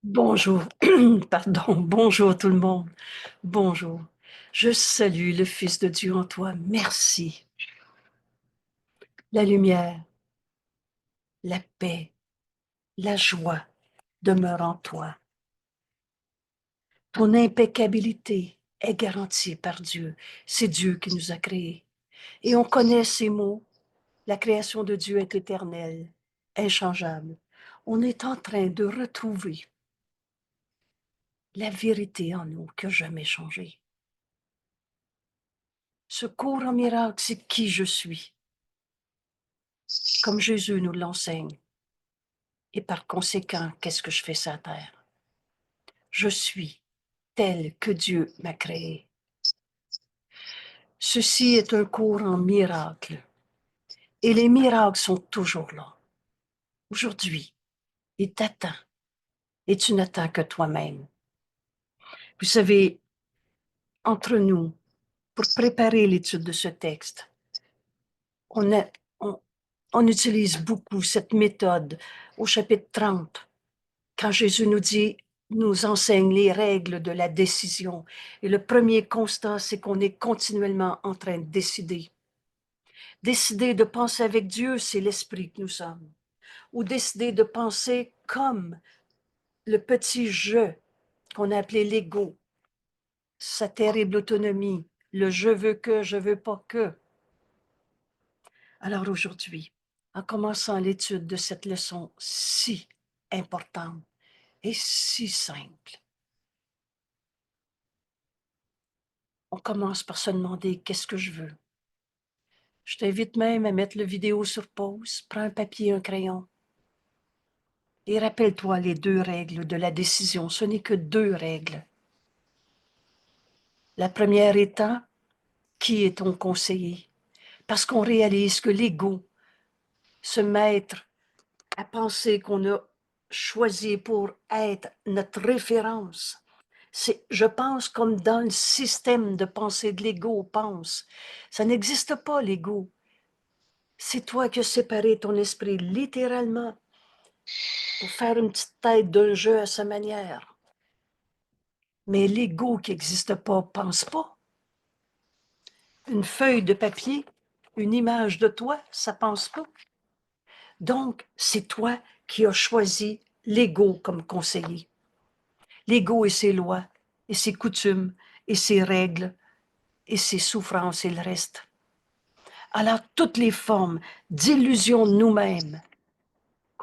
Bonjour, pardon, bonjour tout le monde, bonjour. Je salue le Fils de Dieu en toi, merci. La lumière, la paix, la joie demeurent en toi. Ton impeccabilité est garantie par Dieu, c'est Dieu qui nous a créés. Et on connaît ces mots, la création de Dieu est éternelle, inchangeable. On est en train de retrouver la vérité en nous qui n'a jamais changé. Ce cours en miracle, c'est qui je suis, comme Jésus nous l'enseigne. Et par conséquent, qu'est-ce que je fais sur la terre? Je suis tel que Dieu m'a créé. Ceci est un cours en miracle. Et les miracles sont toujours là. Aujourd'hui, il t'attend. Et tu n'attends que toi-même. Vous savez, entre nous, pour préparer l'étude de ce texte, on, a, on, on utilise beaucoup cette méthode au chapitre 30, quand Jésus nous enseigne les règles de la décision. Et le premier constat, c'est qu'on est continuellement en train de décider. Décider de penser avec Dieu, c'est l'esprit que nous sommes. Ou décider de penser comme le petit je qu'on a appelé l'ego, sa terrible autonomie, le je veux pas que. Alors aujourd'hui, en commençant l'étude de cette leçon si importante et si simple, on commence par se demander qu'est-ce que je veux. Je t'invite même à mettre la vidéo sur pause, prends un papier et un crayon et rappelle-toi les deux règles de la décision. Ce n'est que deux règles. La première étant, qui est ton conseiller? Parce qu'on réalise que l'ego, se mettre à penser qu'on a choisi pour être notre référence, c'est, je pense, comme dans le système de pensée de l'ego pense. Ça n'existe pas, l'ego. C'est toi qui as séparé ton esprit littéralement pour faire une petite tête d'un jeu à sa manière. Mais l'ego qui n'existe pas, pense pas. Une feuille de papier, une image de toi, ça pense pas. Donc, c'est toi qui as choisi l'ego comme conseiller. L'ego et ses lois, et ses coutumes, et ses règles, et ses souffrances et le reste. Alors, toutes les formes d'illusion de nous-mêmes,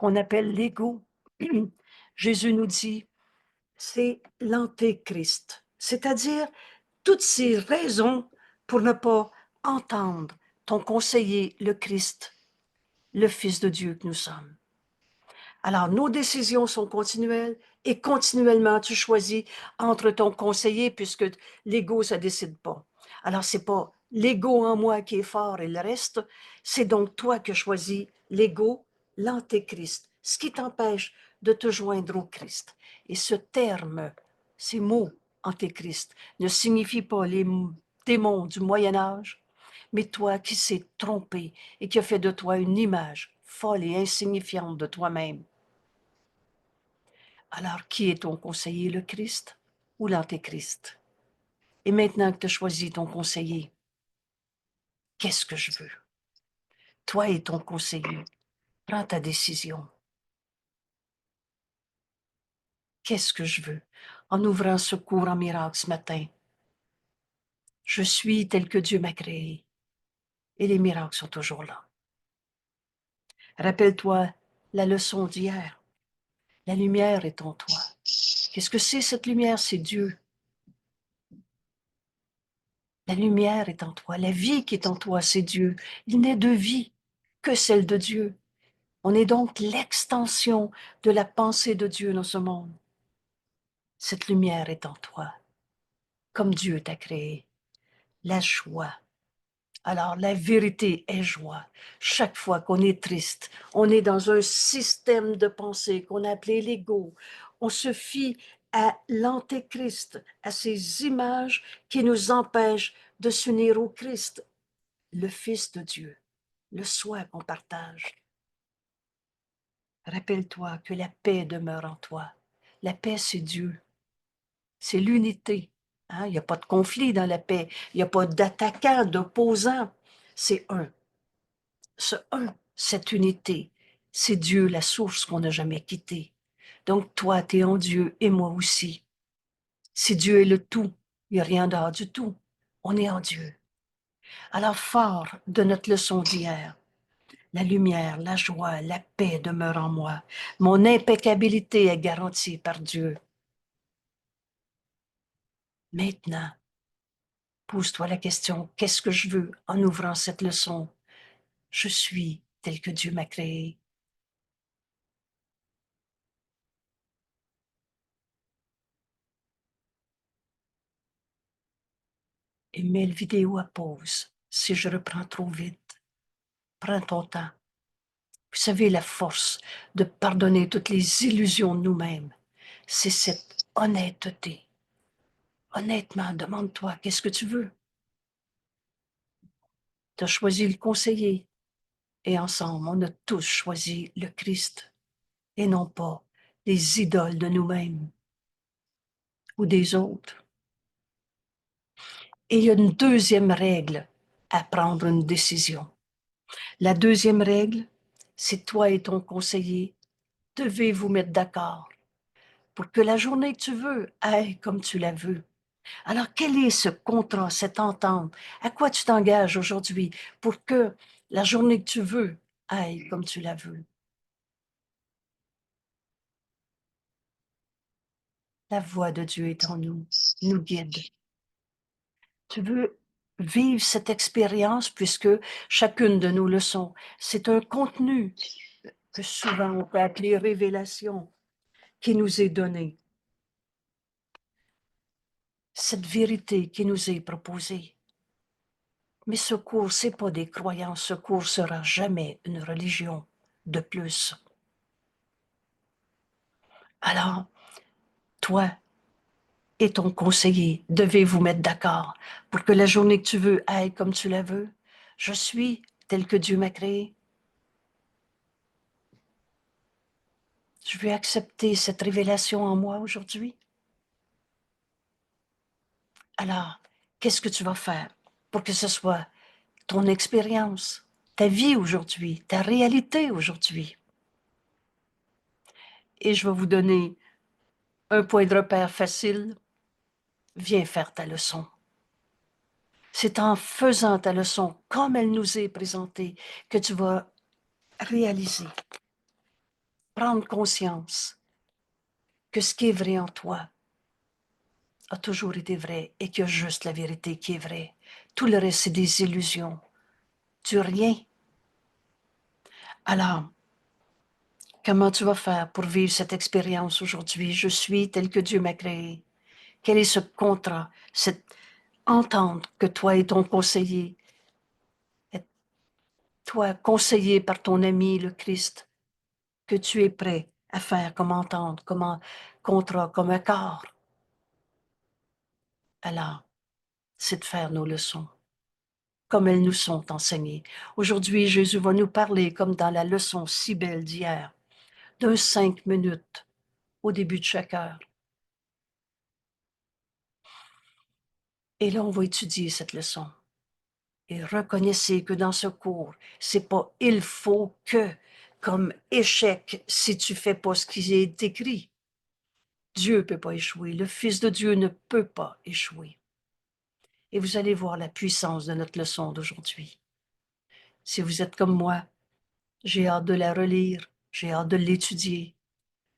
qu'on appelle l'ego, Jésus nous dit, c'est l'antéchrist, c'est-à-dire toutes ces raisons pour ne pas entendre ton conseiller, le Christ, le Fils de Dieu que nous sommes. Alors, nos décisions sont continuelles et continuellement, tu choisis entre ton conseiller puisque l'ego, ça décide pas. Alors, c'est pas l'ego en moi qui est fort et le reste, c'est donc toi qui choisis l'ego, l'antéchrist, ce qui t'empêche de te joindre au Christ. Et ce terme, ces mots antéchrist, ne signifient pas les démons du Moyen Âge, mais toi qui s'est trompé et qui a fait de toi une image folle et insignifiante de toi-même. Alors, qui est ton conseiller, le Christ ou l'Antéchrist? Et maintenant que tu as choisi ton conseiller, qu'est-ce que je veux? Toi et ton conseiller, prends ta décision. Qu'est-ce que je veux? En ouvrant ce cours en miracle ce matin, je suis tel que Dieu m'a créé et les miracles sont toujours là. Rappelle-toi la leçon d'hier. La lumière est en toi. Qu'est-ce que c'est cette lumière? C'est Dieu. La lumière est en toi. La vie qui est en toi, c'est Dieu. Il n'est de vie que celle de Dieu. On est donc l'extension de la pensée de Dieu dans ce monde. Cette lumière est en toi, comme Dieu t'a créé. La joie. Alors, la vérité est joie. Chaque fois qu'on est triste, on est dans un système de pensée qu'on a appelé l'ego. On se fie à l'antéchrist, à ces images qui nous empêchent de s'unir au Christ, le Fils de Dieu, le soi qu'on partage. Rappelle-toi que la paix demeure en toi. La paix, c'est Dieu. C'est l'unité. Hein? Il n'y a pas de conflit dans la paix. Il n'y a pas d'attaquant, d'opposant. C'est un. Ce un, cette unité, c'est Dieu, la source qu'on n'a jamais quittée. Donc toi, tu es en Dieu et moi aussi. Si Dieu est le tout, il n'y a rien dehors du tout. On est en Dieu. Alors, fort de notre leçon d'hier, la lumière, la joie, la paix demeurent en moi. Mon impeccabilité est garantie par Dieu. Maintenant, pose-toi la question, qu'est-ce que je veux en ouvrant cette leçon? Je suis tel que Dieu m'a créé. Et mets le vidéo à pause si je reprends trop vite. Prends ton temps. Vous savez, la force de pardonner toutes les illusions de nous-mêmes, c'est cette honnêteté. Honnêtement, demande-toi, qu'est-ce que tu veux? Tu as choisi le conseiller et ensemble, on a tous choisi le Christ et non pas les idoles de nous-mêmes ou des autres. Et il y a une deuxième règle à prendre une décision. La deuxième règle, c'est toi et ton conseiller devez vous mettre d'accord pour que la journée que tu veux aille comme tu la veux. Alors, quel est ce contrat, cette entente? À quoi tu t'engages aujourd'hui pour que la journée que tu veux aille comme tu la veux? La voix de Dieu est en nous, nous guide. Tu veux vivre cette expérience puisque chacune de nos leçons, c'est un contenu que souvent on peut appeler révélation qui nous est donné. Cette vérité qui nous est proposée. Mais ce cours, ce n'est pas des croyances, ce cours sera jamais une religion de plus. Alors, toi et ton conseiller devez vous mettre d'accord pour que la journée que tu veux aille comme tu la veux. Je suis tel que Dieu m'a créé. Je veux accepter cette révélation en moi aujourd'hui. Alors, qu'est-ce que tu vas faire pour que ce soit ton expérience, ta vie aujourd'hui, ta réalité aujourd'hui? Et je vais vous donner un point de repère facile. Viens faire ta leçon. C'est en faisant ta leçon comme elle nous est présentée que tu vas réaliser, prendre conscience que ce qui est vrai en toi a toujours été vrai et qu'il y a juste la vérité qui est vraie. Tout le reste, c'est des illusions, du rien. Alors, comment tu vas faire pour vivre cette expérience aujourd'hui? Je suis tel que Dieu m'a créé. Quel est ce contrat, cette entente que toi et ton conseiller, toi conseillé par ton ami le Christ, que tu es prêt à faire comme entente, comme un contrat, comme accord? Alors, c'est de faire nos leçons comme elles nous sont enseignées. Aujourd'hui, Jésus va nous parler, comme dans la leçon si belle d'hier, d'un 5 minutes au début de chaque heure. Et là, on va étudier cette leçon. Et reconnaissez que dans ce cours, c'est pas il faut que, comme échec si tu fais pas ce qui est écrit. Dieu ne peut pas échouer. Le Fils de Dieu ne peut pas échouer. Et vous allez voir la puissance de notre leçon d'aujourd'hui. Si vous êtes comme moi, j'ai hâte de la relire, j'ai hâte de l'étudier.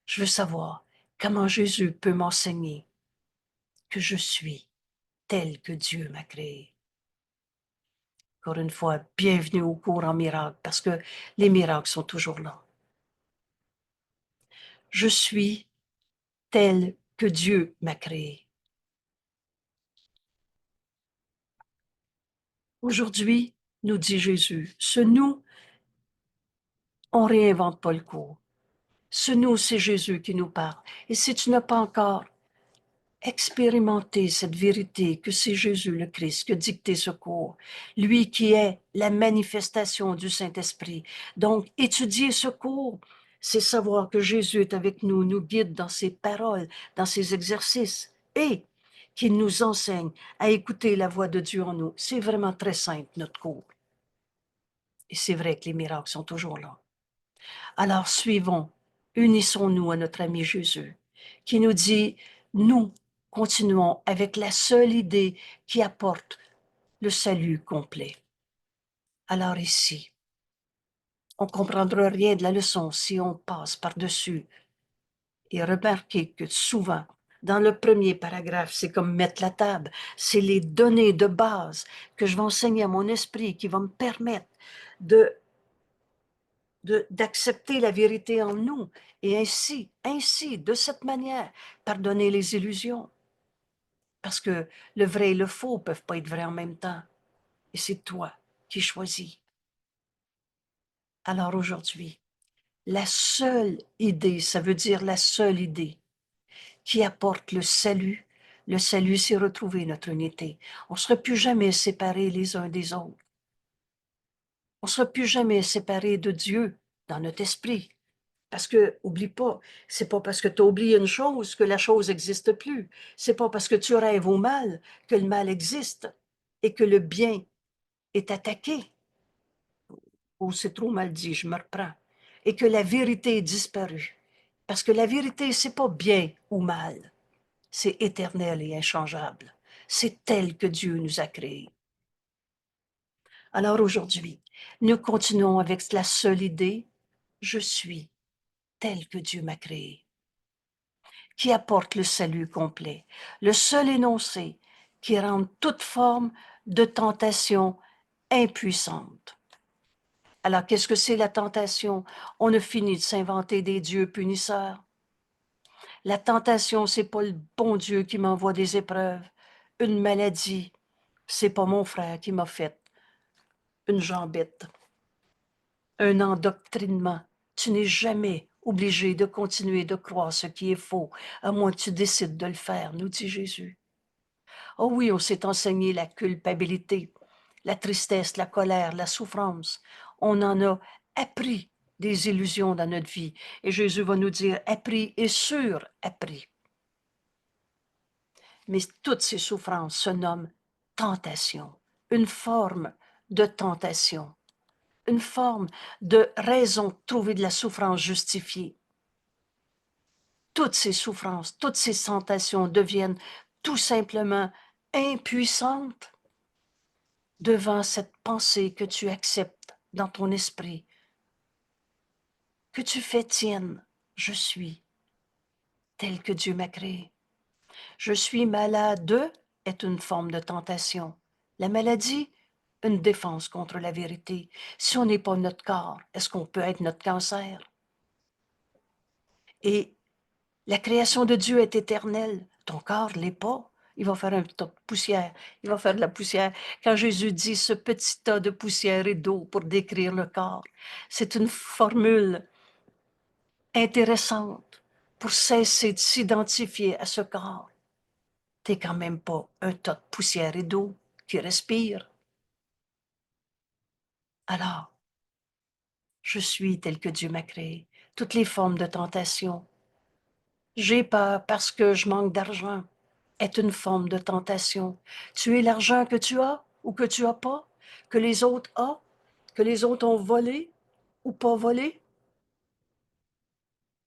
Je veux savoir comment Jésus peut m'enseigner que je suis tel que Dieu m'a créé. Encore une fois, bienvenue au cours en miracle, parce que les miracles sont toujours là. Je suis tel que Dieu m'a créé. Aujourd'hui, nous dit Jésus, ce nous, on ne réinvente pas le cours. Ce nous, c'est Jésus qui nous parle. Et si tu n'as pas encore expérimenté cette vérité que c'est Jésus le Christ qui a dicté ce cours, lui qui est la manifestation du Saint-Esprit, donc étudier ce cours, c'est savoir que Jésus est avec nous, nous guide dans ses paroles, dans ses exercices, et qu'il nous enseigne à écouter la voix de Dieu en nous. C'est vraiment très simple, notre cours. Et c'est vrai que les miracles sont toujours là. Alors suivons, unissons-nous à notre ami Jésus, qui nous dit, nous continuons avec la seule idée qui apporte le salut complet. Alors ici, on ne comprendra rien de la leçon si on passe par-dessus. Et remarquez que souvent, dans le premier paragraphe, c'est comme mettre la table. C'est les données de base que je vais enseigner à mon esprit qui vont me permettre d'accepter la vérité en nous et ainsi, de cette manière, pardonner les illusions. Parce que le vrai et le faux ne peuvent pas être vrais en même temps. Et c'est toi qui choisis. Alors aujourd'hui, la seule idée, ça veut dire la seule idée qui apporte le salut, c'est retrouver notre unité. On ne sera plus jamais séparés les uns des autres. On ne sera plus jamais séparés de Dieu dans notre esprit. Parce que, oublie pas, c'est pas parce que tu as oublié une chose que la chose n'existe plus. C'est pas parce que tu rêves au mal que le mal existe et que le bien est attaqué. Oh, c'est trop mal dit, je me reprends. Et que la vérité est disparue. Parce que la vérité, c'est pas bien ou mal. C'est éternel et inchangeable. C'est tel que Dieu nous a créés. Alors aujourd'hui, nous continuons avec la seule idée, je suis tel que Dieu m'a créé, qui apporte le salut complet, le seul énoncé qui rend toute forme de tentation impuissante. Alors, qu'est-ce que c'est la tentation? On a fini de s'inventer des dieux punisseurs. La tentation, c'est pas le bon Dieu qui m'envoie des épreuves, une maladie. C'est pas mon frère qui m'a fait une jambette, un endoctrinement. Tu n'es jamais obligé de continuer de croire ce qui est faux, à moins que tu décides de le faire, nous dit Jésus. Oh oui, on s'est enseigné la culpabilité, la tristesse, la colère, la souffrance. On en a appris des illusions dans notre vie. Et Jésus va nous dire appris et sur-appris. Mais toutes ces souffrances se nomment tentation, une forme de tentation, une forme de raison de trouver de la souffrance justifiée. Toutes ces souffrances, toutes ces tentations deviennent tout simplement impuissantes devant cette pensée que tu acceptes dans ton esprit, que tu fais tienne. Je suis tel que Dieu m'a créé. Je suis malade est une forme de tentation. La maladie, une défense contre la vérité. Si on n'est pas notre corps, est-ce qu'on peut être notre cancer? Et la création de Dieu est éternelle. Ton corps ne l'est pas. Il va faire un tas de poussière. Il va faire de la poussière. Quand Jésus dit ce petit tas de poussière et d'eau pour décrire le corps, c'est une formule intéressante pour cesser de s'identifier à ce corps. T'es quand même pas un tas de poussière et d'eau qui respire. Alors, je suis tel que Dieu m'a créé. Toutes les formes de tentation. J'ai peur parce que je manque d'argent est une forme de tentation. Tu es l'argent que tu as ou que tu n'as pas, que les autres ont, que les autres ont volé ou pas volé,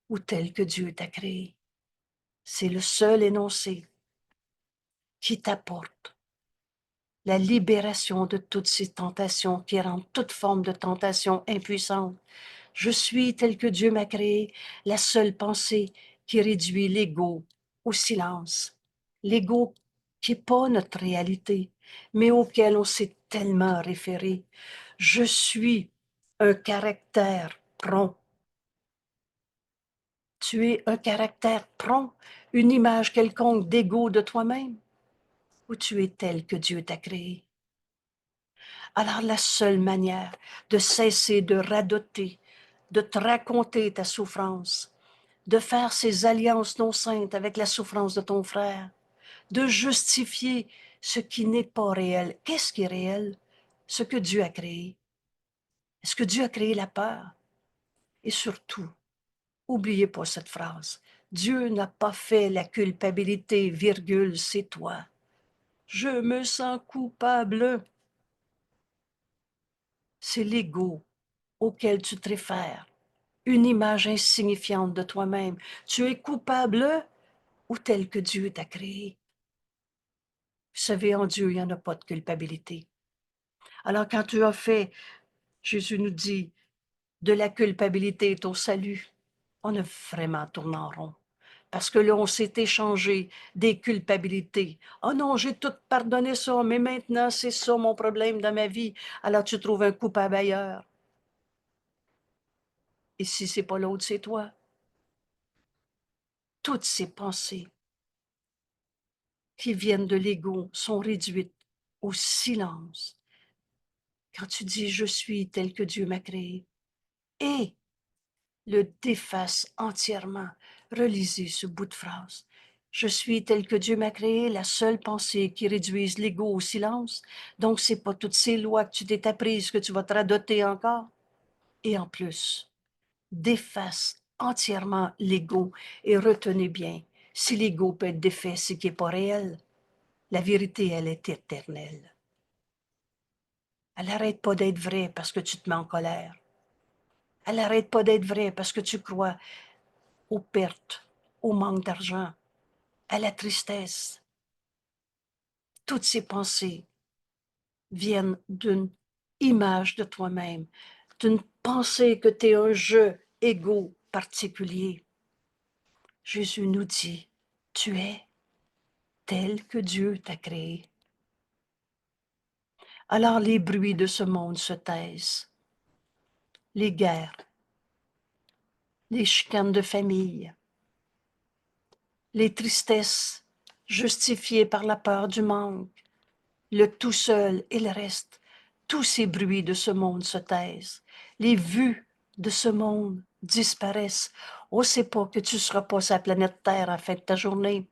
ou tel que Dieu t'a créé. C'est le seul énoncé qui t'apporte la libération de toutes ces tentations qui rendent toute forme de tentation impuissante. Je suis tel que Dieu m'a créé, la seule pensée qui réduit l'ego au silence. L'ego qui n'est pas notre réalité, mais auquel on s'est tellement référé. Je suis un caractère prompt. Tu es un caractère prompt, une image quelconque d'ego de toi-même, ou tu es tel que Dieu t'a créé. Alors la seule manière de cesser de radoter, de te raconter ta souffrance, de faire ces alliances non saintes avec la souffrance de ton frère, de justifier ce qui n'est pas réel. Qu'est-ce qui est réel? Ce que Dieu a créé. Est-ce que Dieu a créé la peur? Et surtout, Oubliez pas cette phrase. Dieu n'a pas fait la culpabilité, virgule, c'est toi. Je me sens coupable. C'est l'ego auquel tu te réfères, une image insignifiante de toi-même. Tu es coupable ou tel que Dieu t'a créé. Vous savez, en Dieu, il n'y en a pas de culpabilité. Alors quand tu as fait, Jésus nous dit, de la culpabilité ton salut, on a vraiment tourné en rond. Parce que là, on s'est échangé des culpabilités. Oh non, j'ai tout pardonné ça, mais maintenant, c'est ça mon problème dans ma vie. Alors tu trouves un coupable ailleurs. Et si c'est pas l'autre, c'est toi. Toutes ces pensées qui viennent de l'ego sont réduites au silence. Quand tu dis « je suis tel que Dieu m'a créé » et le déface entièrement, relisez ce bout de phrase. Je suis tel que Dieu m'a créé, la seule pensée qui réduise l'ego au silence. Donc, c'est pas toutes ces lois que tu t'es apprises que tu vas te radoter encore. Et en plus, déface entièrement l'ego et retenez bien, si l'ego peut être défait, c'est qu'il n'est pas réel. La vérité, elle est éternelle. Elle n'arrête pas d'être vraie parce que tu te mets en colère. Elle n'arrête pas d'être vraie parce que tu crois aux pertes, au manque d'argent, à la tristesse. Toutes ces pensées viennent d'une image de toi-même, d'une pensée que tu es un jeu égo particulier. Jésus nous dit, tu es tel que Dieu t'a créé. Alors les bruits de ce monde se taisent, les guerres, les chicanes de famille, les tristesses justifiées par la peur du manque, le tout seul et le reste, tous ces bruits de ce monde se taisent, les vues de ce monde disparaissent. On ne sait pas que tu ne seras pas sur la planète Terre à la fin de ta journée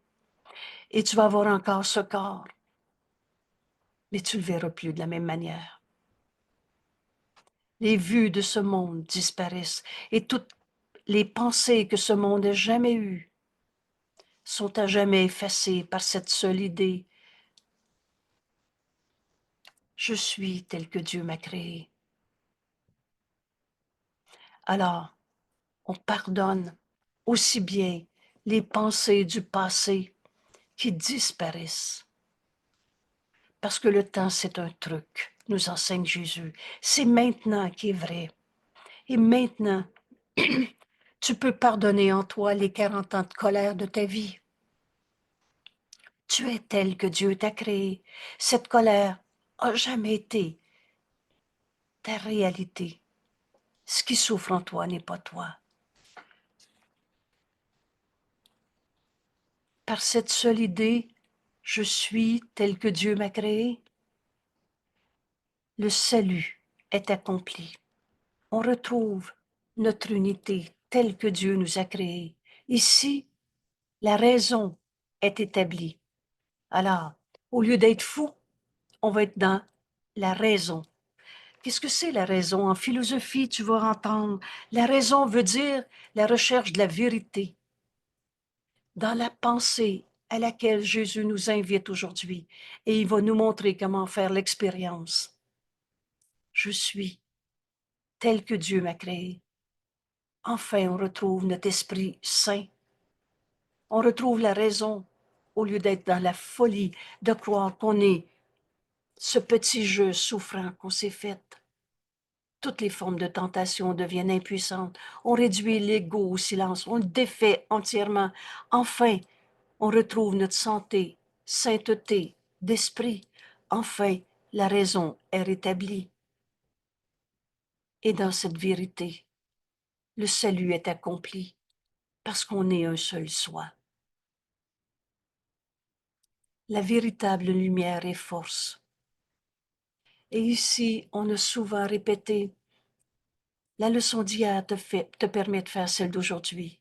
et tu vas avoir encore ce corps, mais tu ne le verras plus de la même manière. Les vues de ce monde disparaissent et toutes les pensées que ce monde ait jamais eues sont à jamais effacées par cette seule idée. Je suis tel que Dieu m'a créé. Alors, on pardonne aussi bien les pensées du passé qui disparaissent. Parce que le temps, c'est un truc, nous enseigne Jésus. C'est maintenant qui est vrai. Et maintenant, tu peux pardonner en toi les 40 ans de colère de ta vie. Tu es tel que Dieu t'a créé. Cette colère n'a jamais été ta réalité. Ce qui souffre en toi n'est pas toi. Par cette seule idée, je suis tel que Dieu m'a créé, le salut est accompli. On retrouve notre unité telle que Dieu nous a créés. Ici, la raison est établie. Alors, au lieu d'être fou, on va être dans la raison. Qu'est-ce que c'est la raison? En philosophie, tu vas entendre, la raison veut dire la recherche de la vérité. Dans la pensée à laquelle Jésus nous invite aujourd'hui, et il va nous montrer comment faire l'expérience. Je suis tel que Dieu m'a créé. Enfin, on retrouve notre esprit sain. On retrouve la raison au lieu d'être dans la folie de croire qu'on est ce petit jeu souffrant qu'on s'est fait. Toutes les formes de tentation deviennent impuissantes. On réduit l'ego au silence. On le défait entièrement. Enfin, on retrouve notre santé, sainteté d'esprit. Enfin, la raison est rétablie. Et dans cette vérité, le salut est accompli parce qu'on est un seul soi. La véritable lumière est force. Et ici, on a souvent répété, la leçon d'hier te permet de faire celle d'aujourd'hui.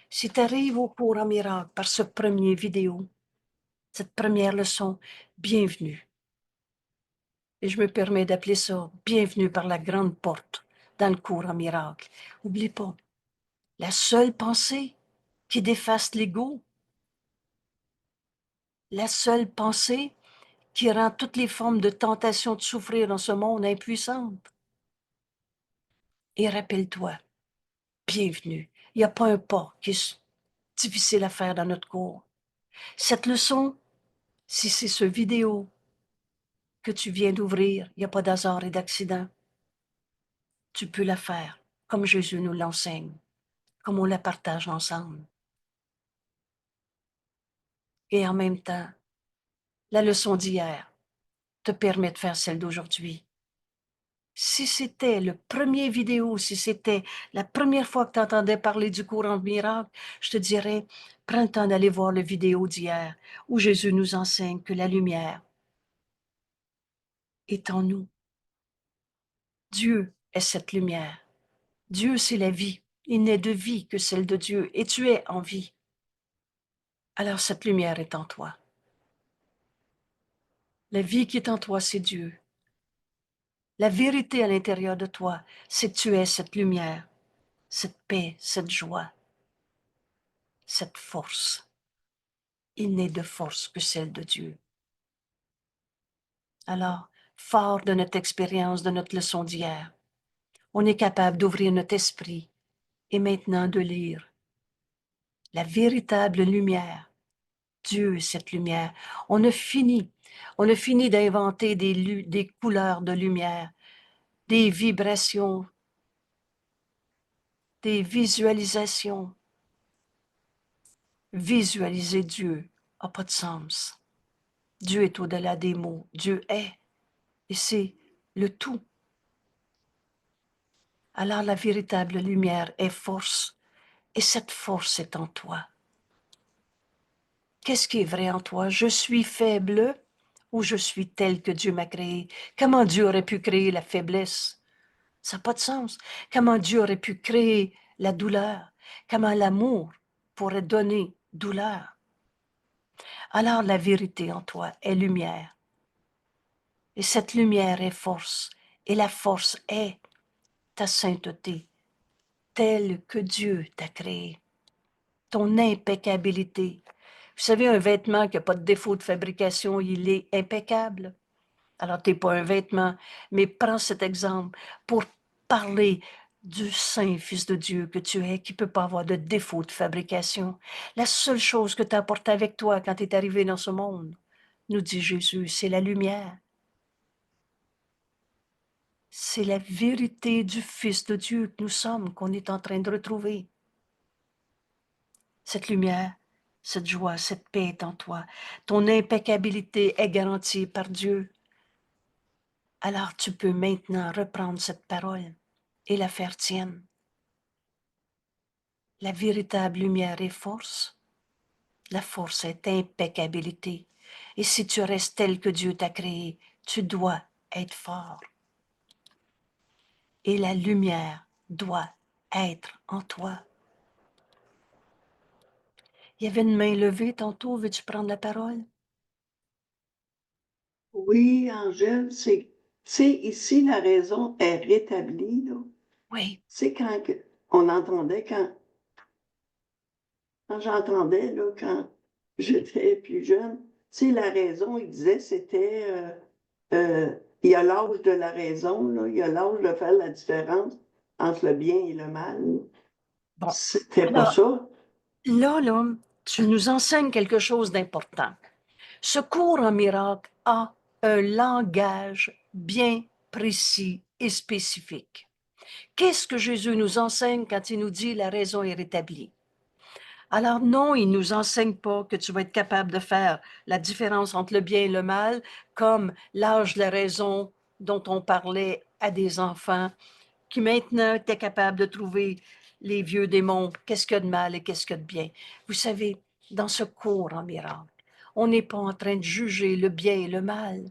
Si tu arrives au cours en miracle par ce premier vidéo, cette première leçon, bienvenue. Et je me permets d'appeler ça bienvenue par la grande porte dans le cours en miracle. Oublie pas, la seule pensée qui déface l'ego, la seule pensée qui rend toutes les formes de tentation de souffrir dans ce monde impuissantes. Et rappelle-toi, bienvenue, il n'y a pas un pas qui est difficile à faire dans notre cours. Cette leçon, si c'est ce vidéo que tu viens d'ouvrir, il n'y a pas d'hasard et d'accident. Tu peux la faire comme Jésus nous l'enseigne, comme on la partage ensemble. Et en même temps, la leçon d'hier te permet de faire celle d'aujourd'hui. Si c'était le premier vidéo, si c'était la première fois que tu entendais parler du courant de miracle, je te dirais, prends le temps d'aller voir le vidéo d'hier où Jésus nous enseigne que la lumière est en nous. Dieu est cette lumière. Dieu, c'est la vie. Il n'est de vie que celle de Dieu et tu es en vie. Alors cette lumière est en toi. La vie qui est en toi, c'est Dieu. La vérité à l'intérieur de toi, c'est que tu es cette lumière, cette paix, cette joie, cette force. Il n'est de force que celle de Dieu. Alors, fort de notre expérience, de notre leçon d'hier, on est capable d'ouvrir notre esprit et maintenant de lire la véritable lumière. Dieu est cette lumière. On a fini d'inventer des couleurs de lumière, des vibrations, des visualisations. Visualiser Dieu n'a pas de sens. Dieu est au-delà des mots. Dieu est. Et c'est le tout. Alors la véritable lumière est force. Et cette force est en toi. Qu'est-ce qui est vrai en toi? Je suis faible ou je suis tel que Dieu m'a créé? Comment Dieu aurait pu créer la faiblesse? Ça n'a pas de sens. Comment Dieu aurait pu créer la douleur? Comment l'amour pourrait donner douleur? Alors la vérité en toi est lumière. Et cette lumière est force. Et la force est ta sainteté, telle que Dieu t'a créée. Ton impeccabilité. Vous savez, un vêtement qui n'a pas de défaut de fabrication, il est impeccable. Alors, tu n'es pas un vêtement, mais prends cet exemple pour parler du saint Fils de Dieu que tu es, qui ne peut pas avoir de défaut de fabrication. La seule chose que tu as apportée avec toi quand tu es arrivé dans ce monde, nous dit Jésus, c'est la lumière. C'est la vérité du Fils de Dieu que nous sommes, qu'on est en train de retrouver. Cette lumière, cette joie, cette paix est en toi. Ton impeccabilité est garantie par Dieu. Alors tu peux maintenant reprendre cette parole et la faire tienne. La véritable lumière est force. La force est impeccabilité. Et si tu restes tel que Dieu t'a créé, tu dois être fort. Et la lumière doit être en toi. Il y avait une main levée tantôt. Veux-tu prendre la parole? Oui, Angèle, c'est ici la raison est rétablie, là. Oui. C'est on entendait, quand j'entendais, là, quand j'étais plus jeune, c'est la raison, il disait, c'était, il y a l'âge de la raison, là, il y a l'âge de faire la différence entre le bien et le mal. Bon. C'était pas Alors, ça? là, tu nous enseignes quelque chose d'important. Ce cours en miracle a un langage bien précis et spécifique. Qu'est-ce que Jésus nous enseigne quand il nous dit la raison est rétablie? Alors non, il ne nous enseigne pas que tu vas être capable de faire la différence entre le bien et le mal, comme l'âge de la raison dont on parlait à des enfants qui maintenant étaient capables de trouver les vieux démons, qu'est-ce qu'il y a de mal et qu'est-ce qu'il y a de bien. Vous savez, dans ce cours en miracle, on n'est pas en train de juger le bien et le mal.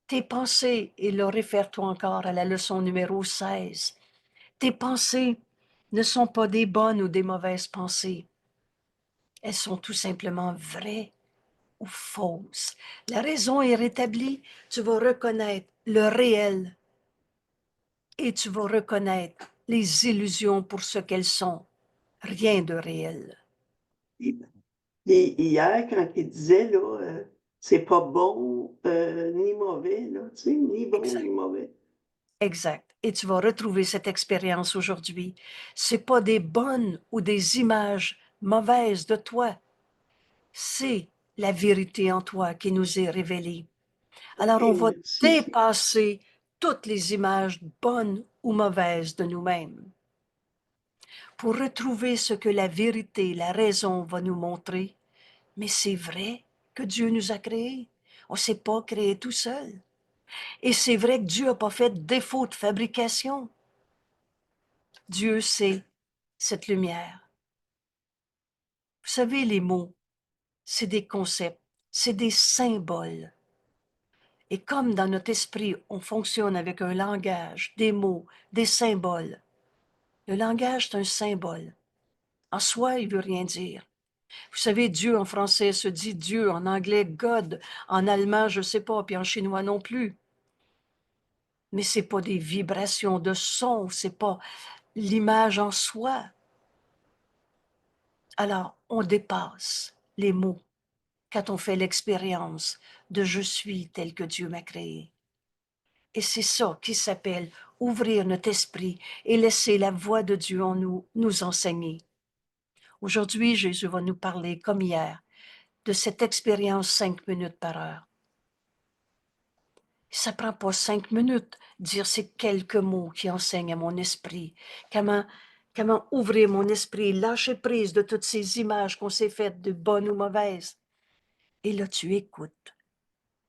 Tes pensées, et là, réfère-toi encore à la leçon numéro 16, tes pensées ne sont pas des bonnes ou des mauvaises pensées. Elles sont tout simplement vraies ou fausses. La raison est rétablie, tu vas reconnaître le réel et tu vas reconnaître les illusions pour ce qu'elles sont, rien de réel. Et hier, quand il disait, là, c'est pas bon, ni mauvais, là, tu sais, ni bon ni Exact. mauvais. Exact. Et tu vas retrouver cette expérience aujourd'hui. C'est pas des bonnes ou des images mauvaises de toi. C'est la vérité en toi qui nous est révélée. OK, Alors on va merci. dépasser toutes les images bonnes ou mauvaises de nous-mêmes pour retrouver ce que la vérité, la raison va nous montrer. Mais c'est vrai que Dieu nous a créés. On ne s'est pas créé tout seul. Et c'est vrai que Dieu n'a pas fait défaut de fabrication. Dieu, c'est cette lumière. Vous savez, les mots, c'est des concepts, c'est des symboles. Et comme dans notre esprit, on fonctionne avec un langage, des mots, des symboles, le langage, c'est un symbole. En soi, il ne veut rien dire. Vous savez, Dieu en français se dit Dieu, en anglais God, en allemand, je ne sais pas, puis en chinois non plus. Mais ce n'est pas des vibrations de son, ce n'est pas l'image en soi. Alors, on dépasse les mots quand on fait l'expérience de je suis tel que Dieu m'a créé. Et c'est ça qui s'appelle ouvrir notre esprit et laisser la voix de Dieu en nous nous enseigner. Aujourd'hui, Jésus va nous parler, comme hier, de cette expérience 5 minutes par heure. Ça prend pas 5 minutes dire ces quelques mots qui enseignent à mon esprit. Comment ouvrir mon esprit, lâcher prise de toutes ces images qu'on s'est faites, de bonnes ou mauvaises. Et là, tu écoutes.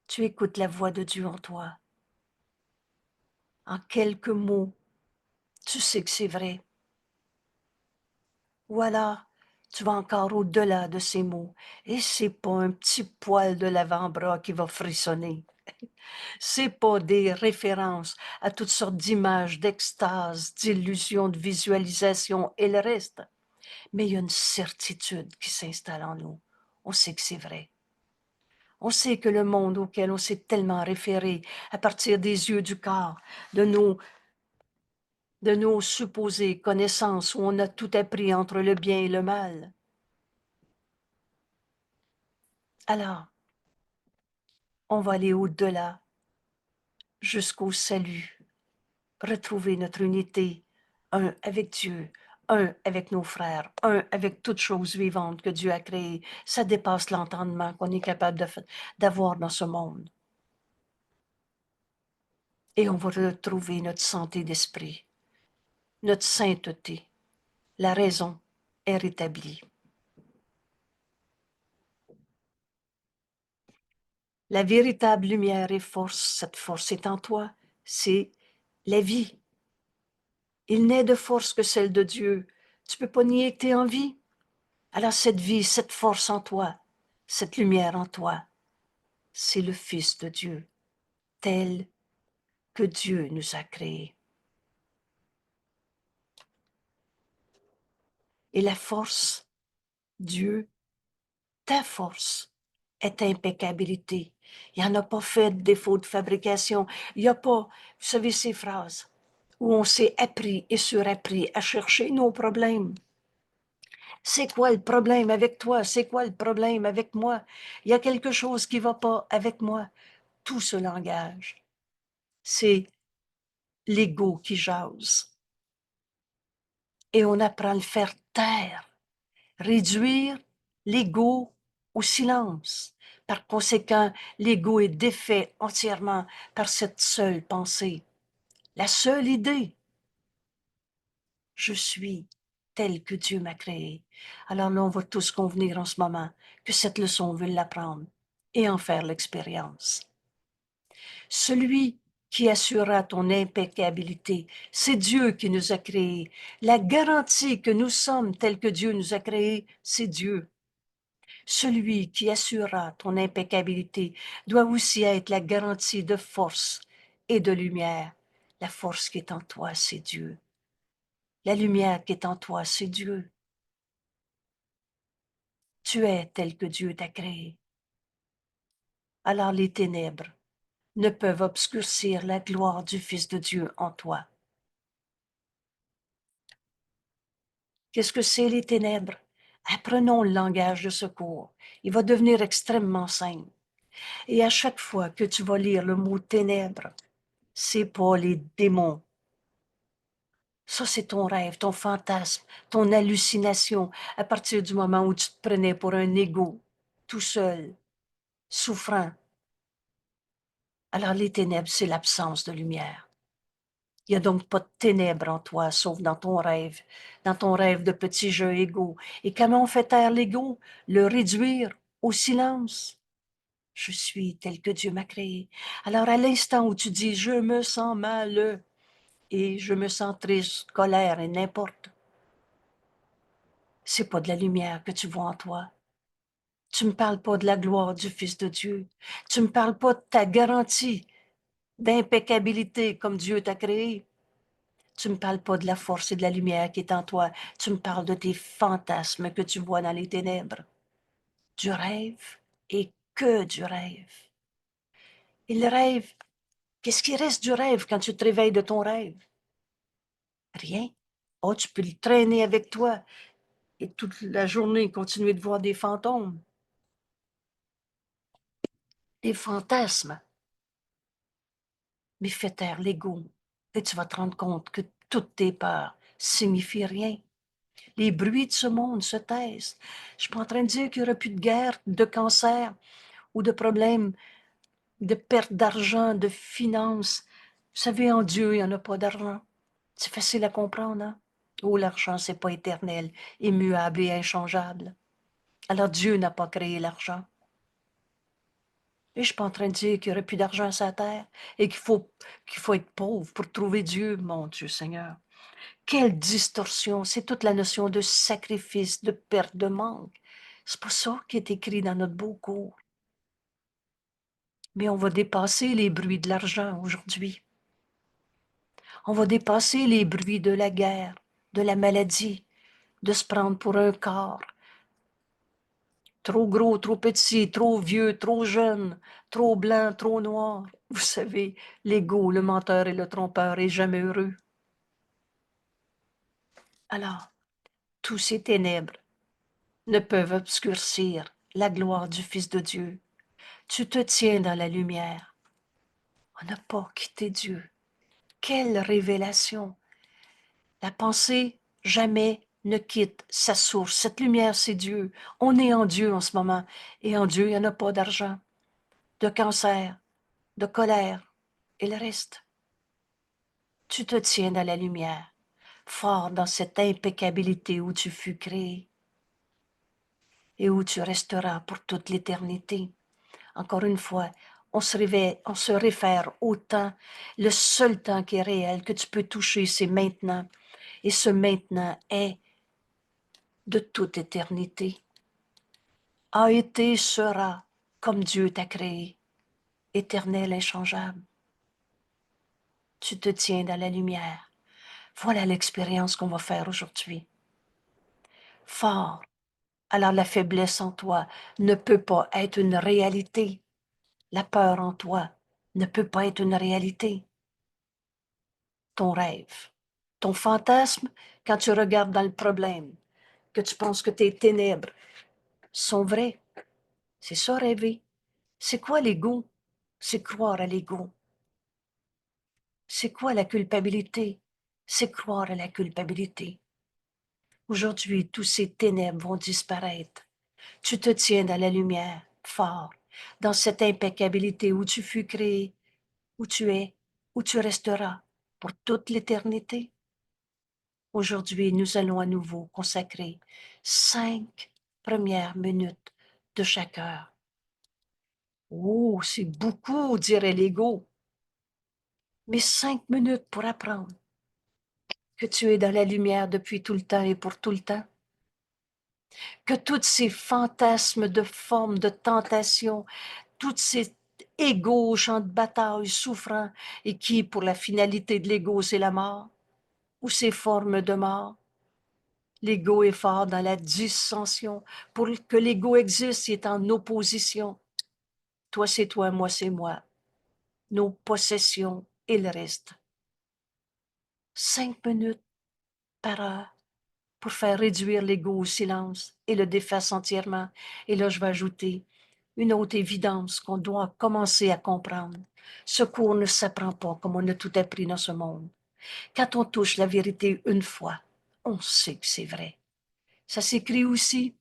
Tu écoutes la voix de Dieu en toi. En quelques mots, tu sais que c'est vrai. Ou alors, tu vas encore au-delà de ces mots. Et c'est pas un petit poil de l'avant-bras qui va frissonner. C'est pas des références à toutes sortes d'images, d'extase, d'illusions, de visualisation et le reste. Mais il y a une certitude qui s'installe en nous. On sait que c'est vrai. On sait que le monde auquel on s'est tellement référé à partir des yeux du corps, de nos supposées connaissances où on a tout appris entre le bien et le mal. Alors, on va aller au-delà, jusqu'au salut, retrouver notre unité, un avec Dieu, un avec nos frères, un avec toutes choses vivantes que Dieu a créées. Ça dépasse l'entendement qu'on est capable d'avoir dans ce monde. Et on va retrouver notre santé d'esprit, notre sainteté. La raison est rétablie. La véritable lumière et force, cette force est en toi, c'est la vie. Il n'est de force que celle de Dieu. Tu peux pas nier que tu es en vie. Alors cette vie, cette force en toi, cette lumière en toi, c'est le Fils de Dieu, tel que Dieu nous a créés. Et la force, Dieu, ta force, est impeccabilité. Il n'y en a pas fait de défaut de fabrication. Il n'y a pas, vous savez, ces phrases où on s'est appris et surappris à chercher nos problèmes. C'est quoi le problème avec toi? C'est quoi le problème avec moi? Il y a quelque chose qui ne va pas avec moi. Tout ce langage, c'est l'ego qui jase. Et on apprend à le faire taire, réduire l'ego au silence. Par conséquent, l'ego est défait entièrement par cette seule pensée, la seule idée. Je suis tel que Dieu m'a créé. Alors là, on va tous convenir en ce moment que cette leçon, on veut l'apprendre et en faire l'expérience. Celui qui assurera ton impeccabilité, c'est Dieu qui nous a créés. La garantie que nous sommes tels que Dieu nous a créés, c'est Dieu. Celui qui assurera ton impeccabilité doit aussi être la garantie de force et de lumière. La force qui est en toi, c'est Dieu. La lumière qui est en toi, c'est Dieu. Tu es tel que Dieu t'a créé. Alors les ténèbres ne peuvent obscurcir la gloire du Fils de Dieu en toi. Qu'est-ce que c'est les ténèbres? Apprenons le langage de secours. Il va devenir extrêmement simple. Et à chaque fois que tu vas lire le mot ténèbres, c'est pas les démons. Ça, c'est ton rêve, ton fantasme, ton hallucination, à partir du moment où tu te prenais pour un égo, tout seul, souffrant. Alors les ténèbres, c'est l'absence de lumière. Il n'y a donc pas de ténèbres en toi, sauf dans ton rêve de petit jeu égaux. Et comment on fait taire l'ego? Le réduire au silence. Je suis tel que Dieu m'a créé. Alors à l'instant où tu dis « je me sens mal » et « je me sens triste, colère et n'importe », c'est pas de la lumière que tu vois en toi. Tu me parles pas de la gloire du Fils de Dieu. Tu me parles pas de ta garantie d'impeccabilité comme Dieu t'a créé. Tu me parles pas de la force et de la lumière qui est en toi. Tu me parles de tes fantasmes que tu vois dans les ténèbres. Du rêve et que du rêve. Et le rêve, qu'est-ce qui reste du rêve quand tu te réveilles de ton rêve? Rien. Oh, tu peux le traîner avec toi et toute la journée continuer de voir des fantômes, des fantasmes. Mais fais taire l'ego et tu vas te rendre compte que toutes tes peurs signifient rien. Les bruits de ce monde se taisent. Je suis pas en train de dire qu'il n'y aura plus de guerre, de cancer ou de problèmes de perte d'argent, de finances. Vous savez, en Dieu, il n'y en a pas d'argent. C'est facile à comprendre, hein? Oh, l'argent, c'est pas éternel, immuable et inchangeable. Alors Dieu n'a pas créé l'argent. Et je suis pas en train de dire qu'il n'y aurait plus d'argent sur la terre et qu'il faut être pauvre pour trouver Dieu, mon Dieu Seigneur. Quelle distorsion! C'est toute la notion de sacrifice, de perte, de manque. C'est pas ça qui est écrit dans notre beau cours. Mais on va dépasser les bruits de l'argent aujourd'hui. On va dépasser les bruits de la guerre, de la maladie, de se prendre pour un corps. Trop gros, trop petit, trop vieux, trop jeune, trop blanc, trop noir. Vous savez, l'ego, le menteur et le trompeur est jamais heureux. Alors, tous ces ténèbres ne peuvent obscurcir la gloire du Fils de Dieu. Tu te tiens dans la lumière. On n'a pas quitté Dieu. Quelle révélation! La pensée jamais ne quitte sa source. Cette lumière, c'est Dieu. On est en Dieu en ce moment. Et en Dieu, il n'y en a pas d'argent, de cancer, de colère et le reste. Tu te tiens dans la lumière, fort dans cette impeccabilité où tu fus créé et où tu resteras pour toute l'éternité. Encore une fois, on se réfère au temps. Le seul temps qui est réel, que tu peux toucher, c'est maintenant. Et ce maintenant est de toute éternité. A été, sera, comme Dieu t'a créé, éternel, inchangeable. Tu te tiens dans la lumière. Voilà l'expérience qu'on va faire aujourd'hui. Fort. Alors la faiblesse en toi ne peut pas être une réalité. La peur en toi ne peut pas être une réalité. Ton rêve, ton fantasme, quand tu regardes dans le problème, que tu penses que tes ténèbres sont vraies. C'est ça, rêver. C'est quoi l'ego? C'est croire à l'ego. C'est quoi la culpabilité? C'est croire à la culpabilité. Aujourd'hui, tous ces ténèbres vont disparaître. Tu te tiens dans la lumière, fort, dans cette impeccabilité où tu fus créé, où tu es, où tu resteras pour toute l'éternité. Aujourd'hui, nous allons à nouveau consacrer 5 premières minutes de chaque heure. Oh, c'est beaucoup, dirait l'ego, mais 5 minutes pour apprendre que tu es dans la lumière depuis tout le temps et pour tout le temps, que tous ces fantasmes de formes, de tentation, tous ces égos, champs de bataille, souffrants, et qui, pour la finalité de l'ego, c'est la mort, ou ces formes de mort. L'ego est fort dans la dissension. Pour que l'ego existe, il est en opposition. Toi, c'est toi, moi, c'est moi. Nos possessions et le reste. 5 minutes par heure. pour faire réduire l'ego au silence et le défasse entièrement. Et là, je vais ajouter une autre évidence qu'on doit commencer à comprendre. Ce cours ne s'apprend pas comme on a tout appris dans ce monde. Quand on touche la vérité une fois, on sait que c'est vrai. Ça s'écrit aussi,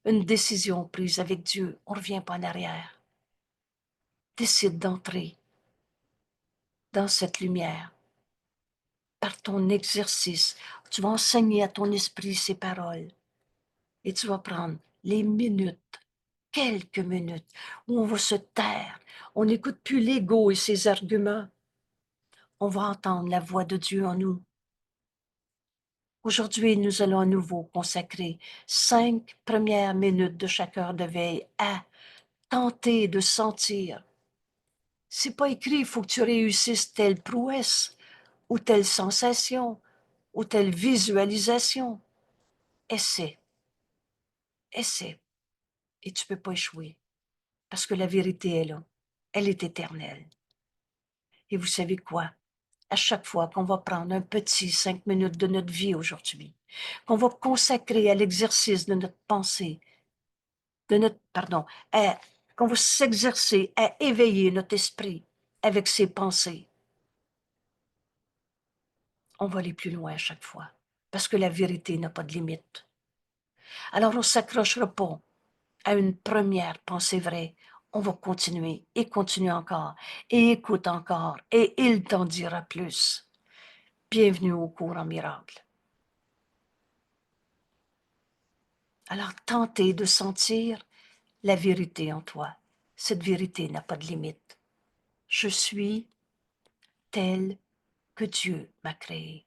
une décision prise avec Dieu, on ne revient pas en arrière. Décide d'entrer dans cette lumière par ton exercice. Tu vas enseigner à ton esprit ces paroles et tu vas prendre les minutes, quelques minutes, où on va se taire. On n'écoute plus l'ego et ses arguments. On va entendre la voix de Dieu en nous. Aujourd'hui, nous allons à nouveau consacrer 5 premières minutes de chaque heure de veille à tenter de sentir. C'est pas écrit, il faut que tu réussisses telle prouesse, ou telle sensation, ou telle visualisation. Essaie, essaie, et tu peux pas échouer, parce que la vérité est là, elle est éternelle. Et vous savez quoi? À chaque fois qu'on va prendre un petit 5 minutes de notre vie aujourd'hui, qu'on va consacrer à l'exercice de notre pensée, qu'on va s'exercer à éveiller notre esprit avec ses pensées, on va aller plus loin à chaque fois, parce que la vérité n'a pas de limite. Alors on ne s'accrochera pas à une première pensée vraie, on va continuer et continuer encore, et écoute encore, et il t'en dira plus. Bienvenue au cours en miracle. Alors tentez de sentir la vérité en toi. Cette vérité n'a pas de limite. Je suis tel que Dieu m'a créé.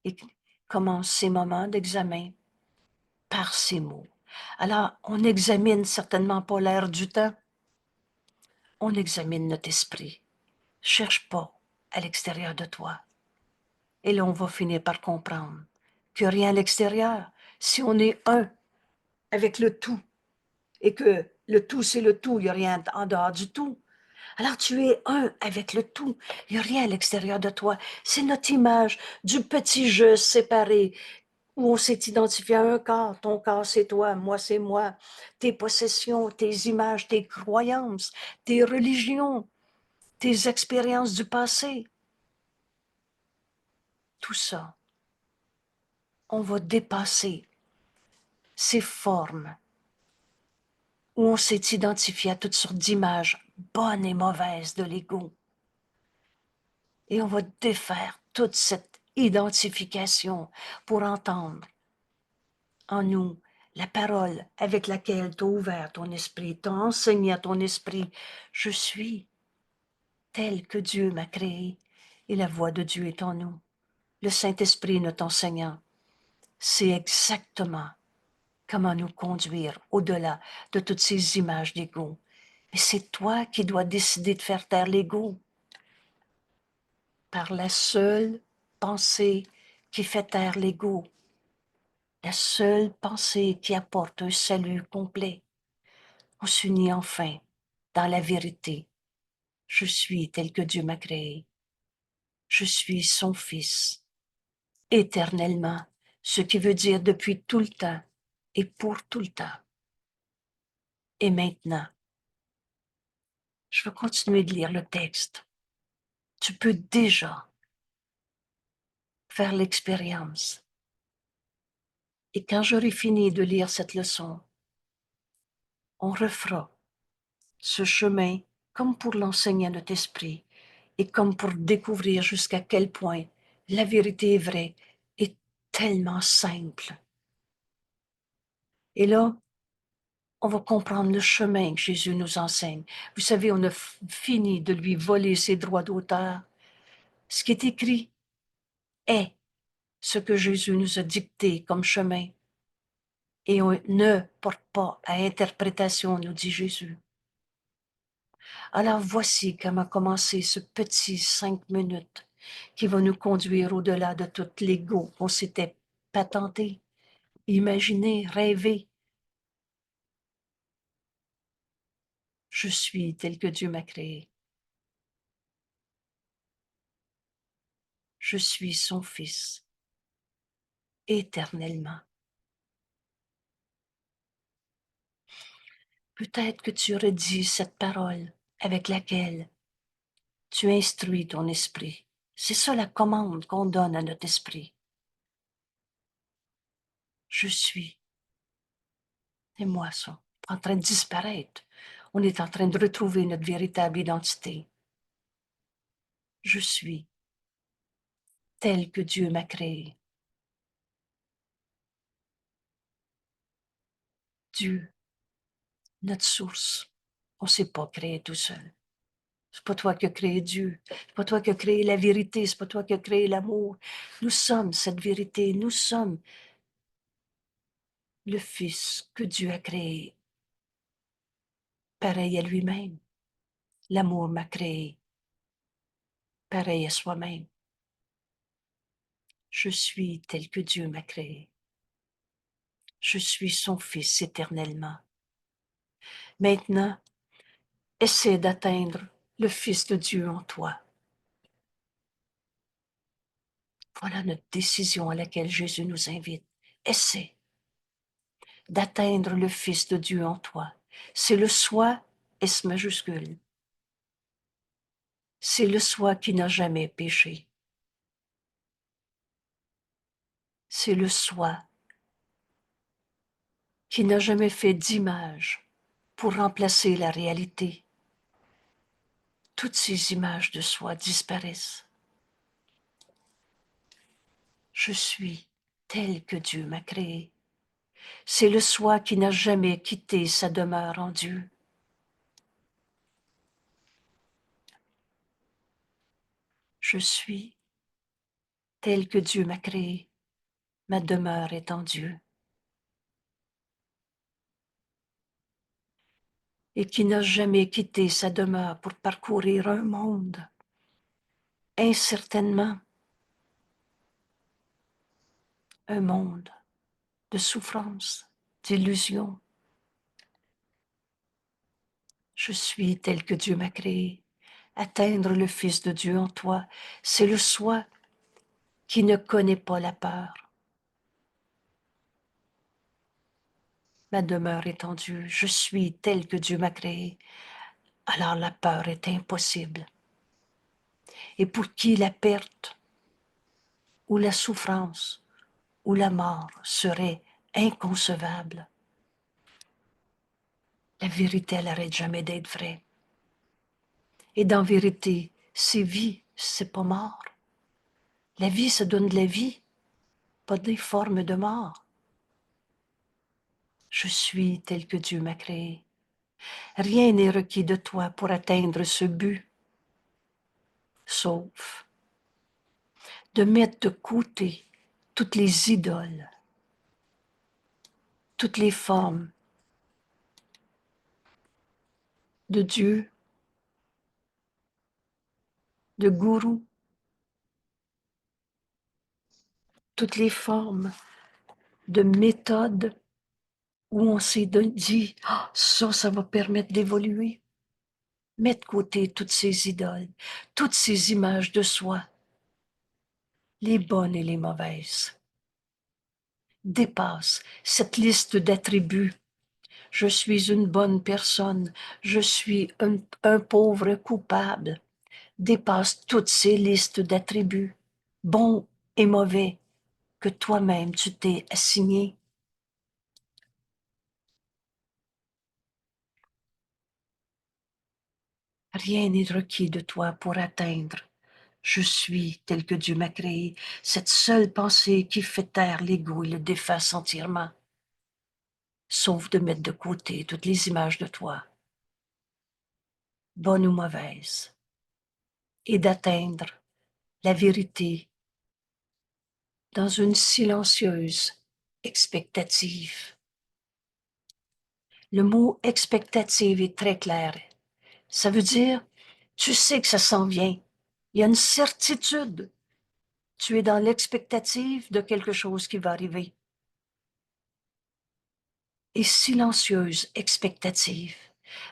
Et commence ces moments d'examen par ces mots. Alors, on n'examine certainement pas l'air du temps, on examine notre esprit. Cherche pas à l'extérieur de toi. Et là, on va finir par comprendre que rien à l'extérieur, si on est un avec le tout, et que le tout, c'est le tout, il n'y a rien en dehors du tout. Alors tu es un avec le tout, il n'y a rien à l'extérieur de toi. C'est notre image du petit je séparé, où on s'est identifié à un corps. Ton corps, c'est toi, moi, c'est moi. Tes possessions, tes images, tes croyances, tes religions, tes expériences du passé. Tout ça, on va dépasser ces formes où on s'est identifié à toutes sortes d'images, bonnes et mauvaises, de l'ego. Et on va défaire toute cette identification pour entendre en nous la parole avec laquelle tu as ouvert ton esprit, tu as enseigné à ton esprit, je suis tel que Dieu m'a créé et la voix de Dieu est en nous. Le Saint-Esprit, notre enseignant, c'est exactement comment nous conduire au-delà de toutes ces images d'ego. Mais c'est toi qui dois décider de faire taire l'ego par la seule pensée qui fait taire l'ego, la seule pensée qui apporte un salut complet. On s'unit enfin dans la vérité. Je suis tel que Dieu m'a créé. Je suis son fils, éternellement, ce qui veut dire depuis tout le temps et pour tout le temps. Et maintenant, je veux continuer de lire le texte. Tu peux déjà faire l'expérience. Et quand j'aurai fini de lire cette leçon, on refera ce chemin comme pour l'enseigner à notre esprit et comme pour découvrir jusqu'à quel point la vérité est vraie et tellement simple. Et là, on va comprendre le chemin que Jésus nous enseigne. Vous savez, on a fini de lui voler ses droits d'auteur. Ce qui est écrit est ce que Jésus nous a dicté comme chemin. Et on ne porte pas à interprétation, nous dit Jésus. Alors voici comment commencer ce petit 5 minutes qui va nous conduire au-delà de tout l'ego qu'on s'était patenté, imaginé, rêvé. Je suis tel que Dieu m'a créé. Je suis son fils. éternellement. Peut-être que tu redis cette parole avec laquelle tu instruis ton esprit. C'est ça la commande qu'on donne à notre esprit. Je suis. Et moi, ça, en train de disparaître. On est en train de retrouver notre véritable identité. Je suis tel que Dieu m'a créé. Dieu, notre source. On ne s'est pas créé tout seul. C'est pas toi qui as créé Dieu. C'est pas toi qui as créé la vérité. C'est pas toi qui as créé l'amour. Nous sommes cette vérité. Nous sommes le Fils que Dieu a créé. Pareil à lui-même. L'amour m'a créé. Pareil à soi-même. Je suis tel que Dieu m'a créé. Je suis son Fils éternellement. Maintenant, essaie d'atteindre le Fils de Dieu en toi. Voilà notre décision à laquelle Jésus nous invite. Essaie d'atteindre le Fils de Dieu en toi. C'est le soi, S majuscule. C'est le soi qui n'a jamais péché. C'est le soi qui n'a jamais fait d'image pour remplacer la réalité. Toutes ces images de soi disparaissent. Je suis tel que Dieu m'a créé. C'est le soi qui n'a jamais quitté sa demeure en Dieu. Je suis tel que Dieu m'a créé. Ma demeure est en Dieu. Et qui n'a jamais quitté sa demeure pour parcourir un monde. Incertainement, un monde de souffrance, d'illusion. Je suis tel que Dieu m'a créé. Atteindre le Fils de Dieu en toi, c'est le soi qui ne connaît pas la peur. Ma demeure est en Dieu. Je suis tel que Dieu m'a créé. Alors la peur est impossible. Et pour qui la perte ou la souffrance ou la mort serait inconcevable, la vérité, elle n'arrête jamais d'être vraie. Et dans vérité, c'est vie, c'est pas mort. La vie, ça donne de la vie, pas des formes de mort. Je suis tel que Dieu m'a créé. Rien n'est requis de toi pour atteindre ce but, sauf de mettre de côté toutes les idoles, toutes les formes de Dieu, de gourou, toutes les formes de méthodes où on s'est dit, ah, ça va permettre d'évoluer. Mets de côté toutes ces idoles, toutes ces images de soi, les bonnes et les mauvaises. Dépasse cette liste d'attributs. Je suis une bonne personne, je suis un pauvre coupable. Dépasse toutes ces listes d'attributs, bons et mauvais, que toi-même tu t'es assigné. Rien n'est requis de toi pour atteindre. Je suis tel que Dieu m'a créé, cette seule pensée qui fait taire l'ego et le déface entièrement, sauf de mettre de côté toutes les images de toi, bonnes ou mauvaises, et d'atteindre la vérité dans une silencieuse expectative. Le mot expectative est très clair. Ça veut dire, tu sais que ça s'en vient. Il y a une certitude. Tu es dans l'expectative de quelque chose qui va arriver. Et silencieuse expectative.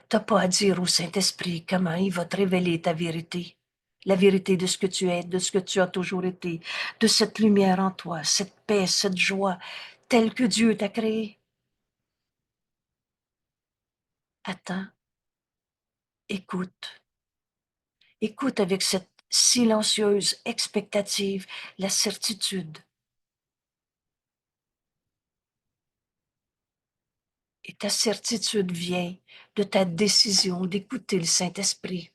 T'as pas à dire au Saint-Esprit comment il va te révéler ta vérité. la vérité de ce que tu es, de ce que tu as toujours été, de cette lumière en toi, cette paix, cette joie, telle que Dieu t'a créée. Attends, écoute, écoute avec cette silencieuse expectative la certitude. Et ta certitude vient de ta décision d'écouter le Saint-Esprit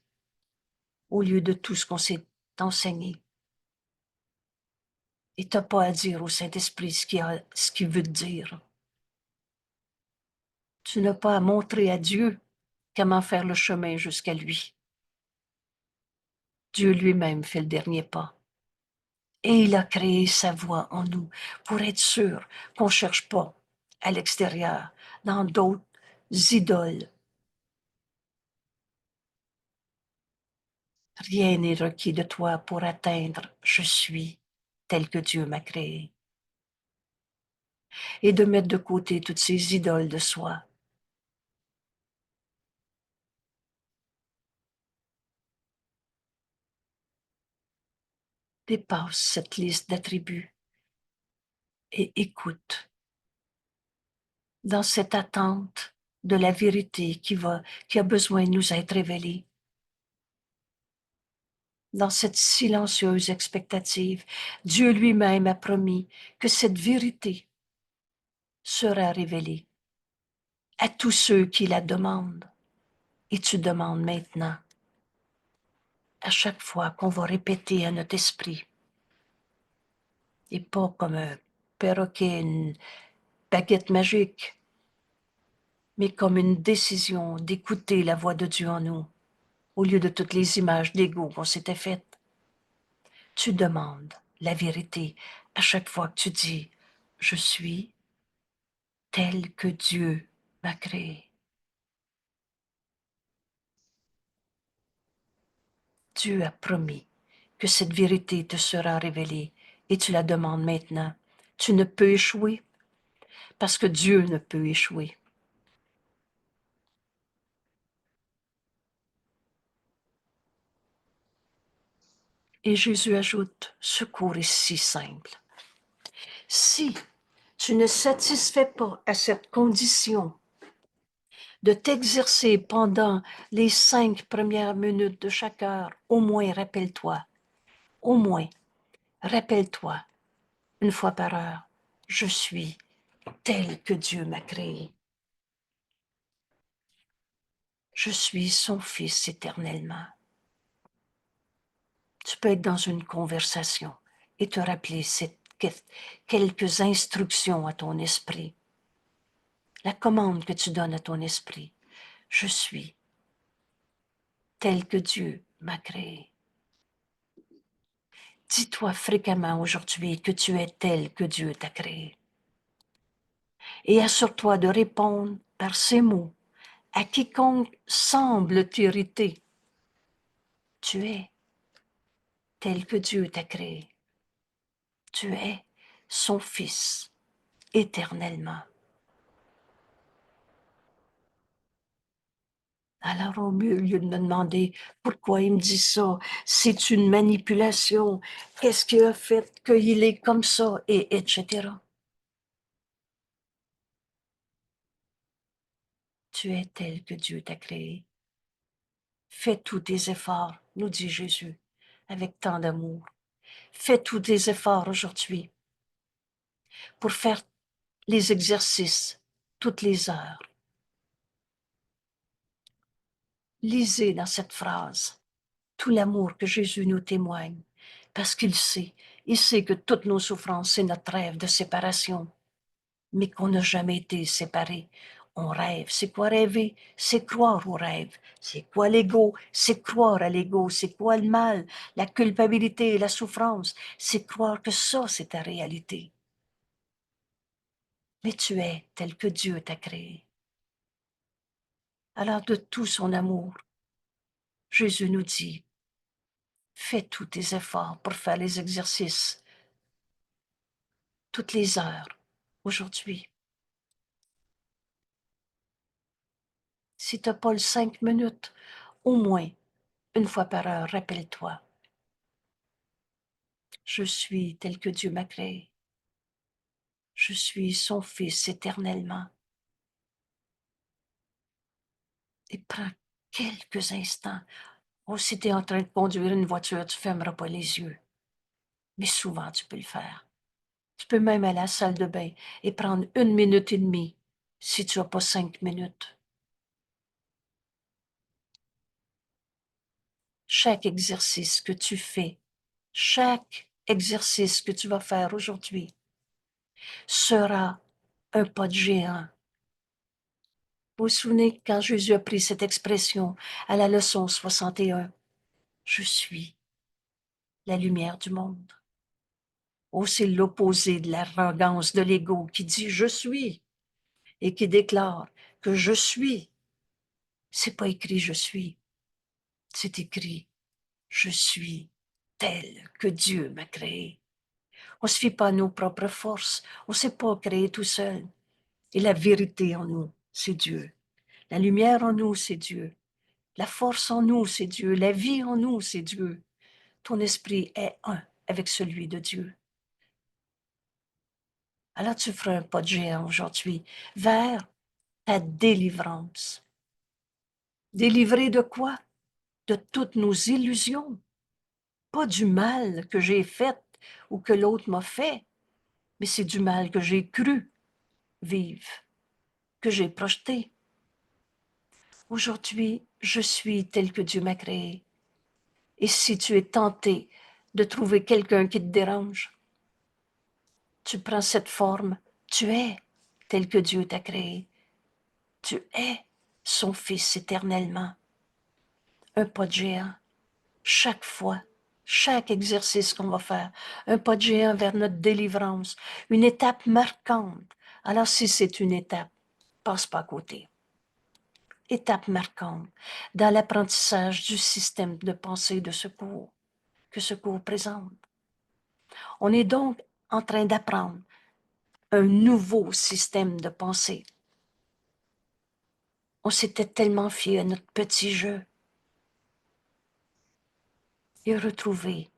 au lieu de tout ce qu'on s'est enseigné. Et tu n'as pas à dire au Saint-Esprit ce qu'il veut te dire. Tu n'as pas à montrer à Dieu comment faire le chemin jusqu'à lui. Dieu lui-même fait le dernier pas. Et il a créé sa voix en nous pour être sûr qu'on ne cherche pas à l'extérieur, dans d'autres idoles. Rien n'est requis de toi pour atteindre « je suis » tel que Dieu m'a créé. Et de mettre de côté toutes ces idoles de soi. Dépasse cette liste d'attributs et écoute. Dans cette attente de la vérité qui a besoin de nous être révélée. Dans cette silencieuse expectative, Dieu lui-même a promis que cette vérité sera révélée à tous ceux qui la demandent. Et tu demandes maintenant, à chaque fois qu'on va répéter à notre esprit, et pas comme un perroquet, une baguette magique, mais comme une décision d'écouter la voix de Dieu en nous, au lieu de toutes les images d'ego qu'on s'était faites. Tu demandes la vérité à chaque fois que tu dis « Je suis tel que Dieu m'a créé ». Dieu a promis que cette vérité te sera révélée et tu la demandes maintenant. Tu ne peux échouer parce que Dieu ne peut échouer. Et Jésus ajoute, ce cours est si simple. Si tu ne satisfais pas à cette condition de t'exercer pendant les 5 premières minutes de chaque heure, au moins rappelle-toi, une fois par heure, je suis tel que Dieu m'a créé. Je suis son fils éternellement. Tu peux être dans une conversation et te rappeler quelques instructions à ton esprit. La commande que tu donnes à ton esprit. Je suis tel que Dieu m'a créé. Dis-toi fréquemment aujourd'hui que tu es tel que Dieu t'a créé. Et assure-toi de répondre par ces mots à quiconque semble t'irriter. Tu es tel que Dieu t'a créé. Tu es son fils éternellement. Alors au lieu de me demander pourquoi il me dit ça, c'est une manipulation, qu'est-ce qui a fait qu'il est comme ça, et etc. Tu es tel que Dieu t'a créé. Fais tous tes efforts, nous dit Jésus, avec tant d'amour. Fais tous tes efforts aujourd'hui pour faire les exercices toutes les heures. Lisez dans cette phrase tout l'amour que Jésus nous témoigne, parce qu'il sait que toutes nos souffrances, c'est notre rêve de séparation, mais qu'on n'a jamais été séparés. On rêve. C'est quoi rêver? C'est croire au rêve. C'est quoi l'ego? C'est croire à l'ego. C'est quoi le mal? La culpabilité et la souffrance. C'est croire que ça, c'est ta réalité. Mais tu es tel que Dieu t'a créé. Alors de tout son amour, Jésus nous dit, fais tous tes efforts pour faire les exercices toutes les heures aujourd'hui. Si tu n'as pas le 5 minutes, au moins une fois par heure, rappelle-toi, Je suis tel que Dieu m'a créé. Je suis son Fils éternellement. Et prends quelques instants. Oh, si tu es en train de conduire une voiture, tu ne fermeras pas les yeux. Mais souvent, tu peux le faire. Tu peux même aller à la salle de bain et prendre 1 minute et demie si tu n'as pas 5 minutes. Chaque exercice que tu fais, chaque exercice que tu vas faire aujourd'hui sera un pas de géant. Vous vous souvenez quand Jésus a pris cette expression à la leçon 61, « Je suis la lumière du monde ». Oh, c'est l'opposé de l'arrogance de l'ego qui dit « je suis » et qui déclare que je suis. C'est pas écrit « je suis », c'est écrit « je suis tel que Dieu m'a créé ». On ne se fie pas à nos propres forces, on ne s'est pas créé tout seul. Et la vérité en nous, c'est Dieu. La lumière en nous, c'est Dieu. La force en nous, c'est Dieu. La vie en nous, c'est Dieu. Ton esprit est un avec celui de Dieu. Alors tu feras un pas de géant aujourd'hui vers ta délivrance. Délivré de quoi? De toutes nos illusions. Pas du mal que j'ai fait ou que l'autre m'a fait, mais c'est du mal que j'ai cru vivre, que j'ai projeté. Aujourd'hui, je suis tel que Dieu m'a créé. Et si tu es tenté de trouver quelqu'un qui te dérange, tu prends cette forme, tu es tel que Dieu t'a créé. Tu es son Fils éternellement. Un pas de géant, chaque fois, chaque exercice qu'on va faire, un pas de géant vers notre délivrance, une étape marquante. Alors si c'est une étape, passe pas à côté. Étape marquante dans l'apprentissage du système de pensée de secours que Secours présente. On est donc en train d'apprendre un nouveau système de pensée. On s'était tellement fié à notre petit jeu et retrouvé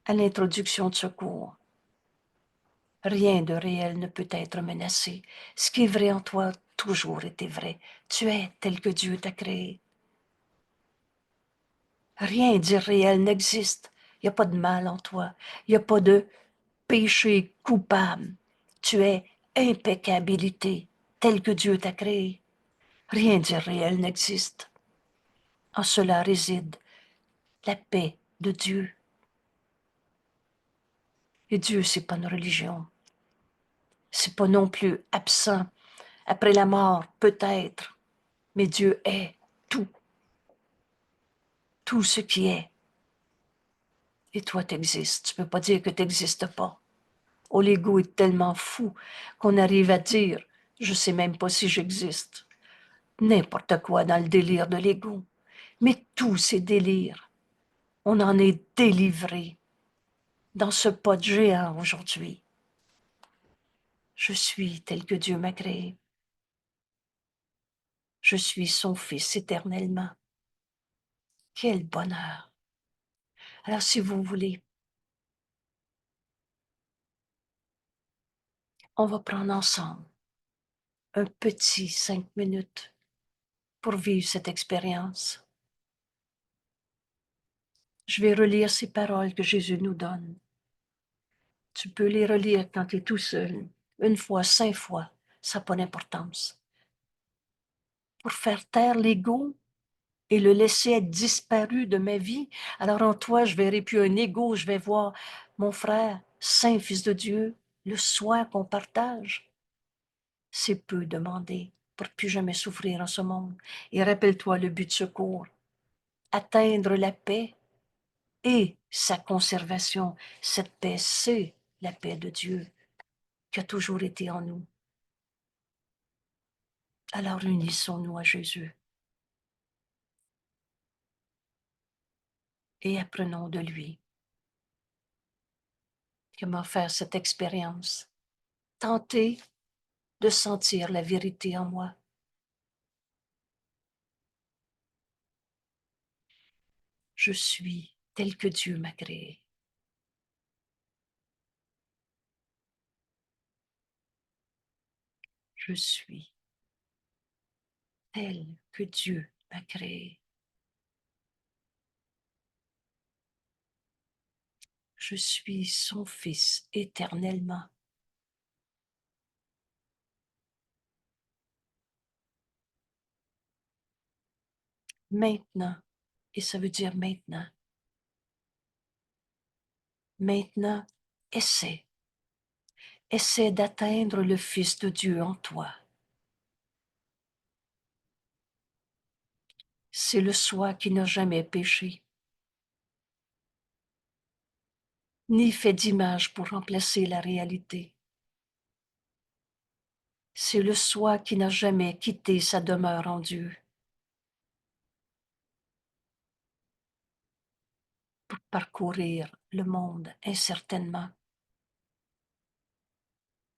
à l'introduction de Secours. Rien de réel ne peut être menacé. Ce qui est vrai en toi a toujours été vrai. Tu es tel que Dieu t'a créé. Rien d'irréel n'existe. Il n'y a pas de mal en toi. Il n'y a pas de péché coupable. Tu es impeccabilité, tel que Dieu t'a créé. Rien d'irréel n'existe. En cela réside la paix de Dieu. Et Dieu, c'est pas une religion. C'est pas non plus absent après la mort, peut-être. Mais Dieu est tout. Tout ce qui est. Et toi, t'existes. Tu peux pas dire que t'existes pas. Oh, l'ego est tellement fou qu'on arrive à dire, je sais même pas si j'existe. N'importe quoi dans le délire de l'ego. Mais tous ces délires, on en est délivré dans ce pas de géant aujourd'hui. Je suis tel que Dieu m'a créé. Je suis son Fils éternellement. Quel bonheur! Alors, si vous voulez, on va prendre ensemble un petit 5 minutes pour vivre cette expérience. Je vais relire ces paroles que Jésus nous donne. Tu peux les relire quand tu es tout seul, 1 fois, 5 fois, ça n'a pas d'importance. Pour faire taire l'ego et le laisser être disparu de ma vie, alors en toi, je verrai plus un ego, je vais voir mon frère, Saint Fils de Dieu, le soi qu'on partage. C'est peu demandé pour plus jamais souffrir en ce monde. Et rappelle-toi le but de secours, atteindre la paix et sa conservation. Cette paix, c'est la paix de Dieu qui a toujours été en nous. Alors unissons-nous à Jésus et apprenons de lui comment faire cette expérience. Tenter de sentir la vérité en moi. Je suis tel que Dieu m'a créé. Je suis tel que Dieu m'a créé. Je suis son fils éternellement. Maintenant, et ça veut dire maintenant, maintenant, essaie. Essaie d'atteindre le Fils de Dieu en toi. C'est le soi qui n'a jamais péché, ni fait d'image pour remplacer la réalité. C'est le soi qui n'a jamais quitté sa demeure en Dieu pour parcourir le monde incertainement.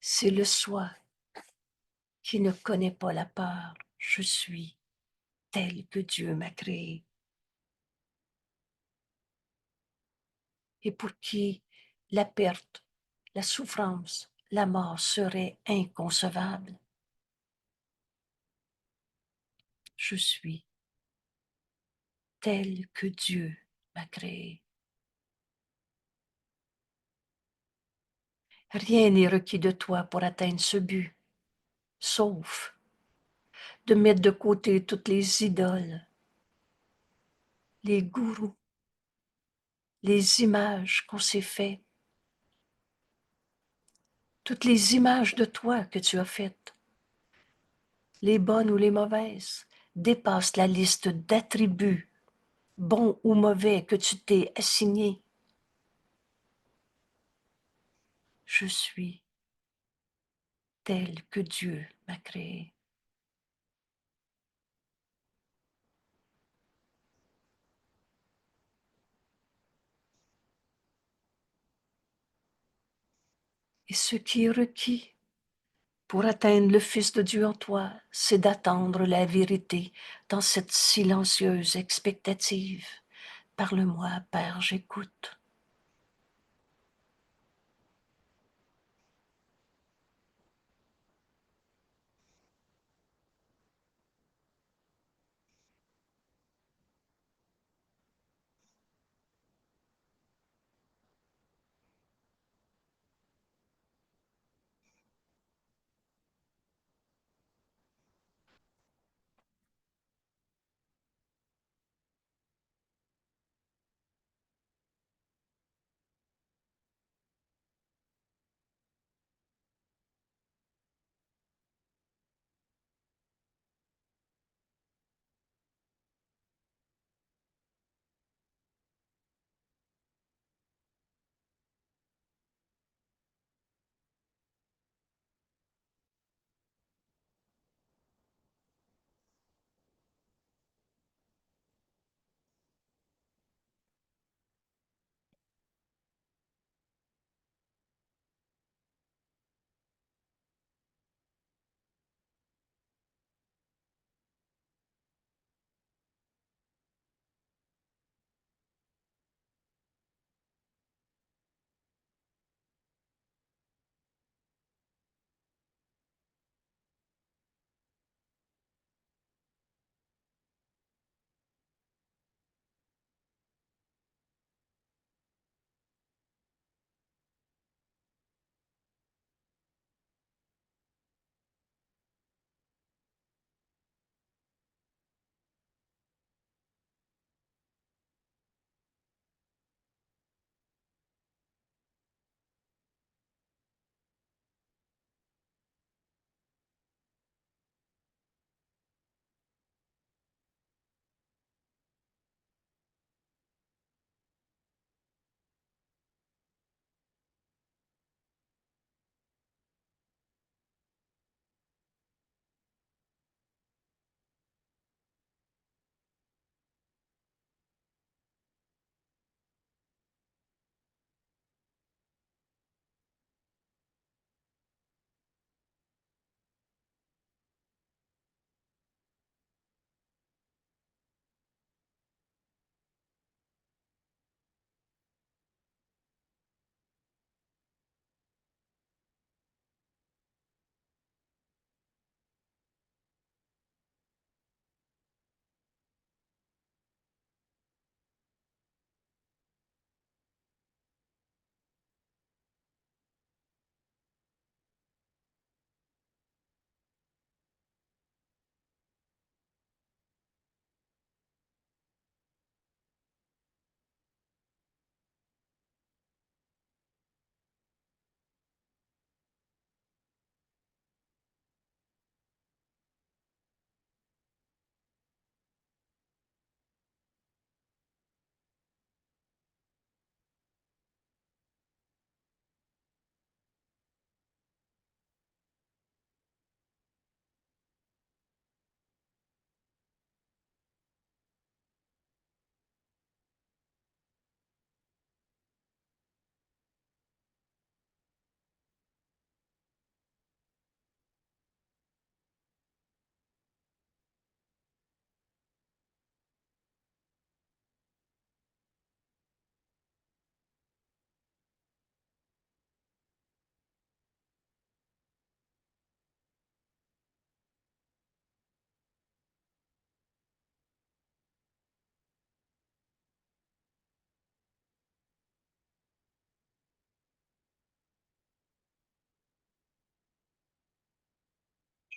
C'est le soi qui ne connaît pas la peur. Je suis tel que Dieu m'a créé. Et pour qui la perte, la souffrance, la mort seraient inconcevables. Je suis tel que Dieu m'a créé. Rien n'est requis de toi pour atteindre ce but, sauf de mettre de côté toutes les idoles, les gourous, les images qu'on s'est faites, toutes les images de toi que tu as faites, les bonnes ou les mauvaises, dépassent la liste d'attributs, bons ou mauvais, que tu t'es assigné. Je suis tel que Dieu m'a créé. Et ce qui est requis pour atteindre le Fils de Dieu en toi, c'est d'attendre la vérité dans cette silencieuse expectative. Parle-moi, Père, j'écoute.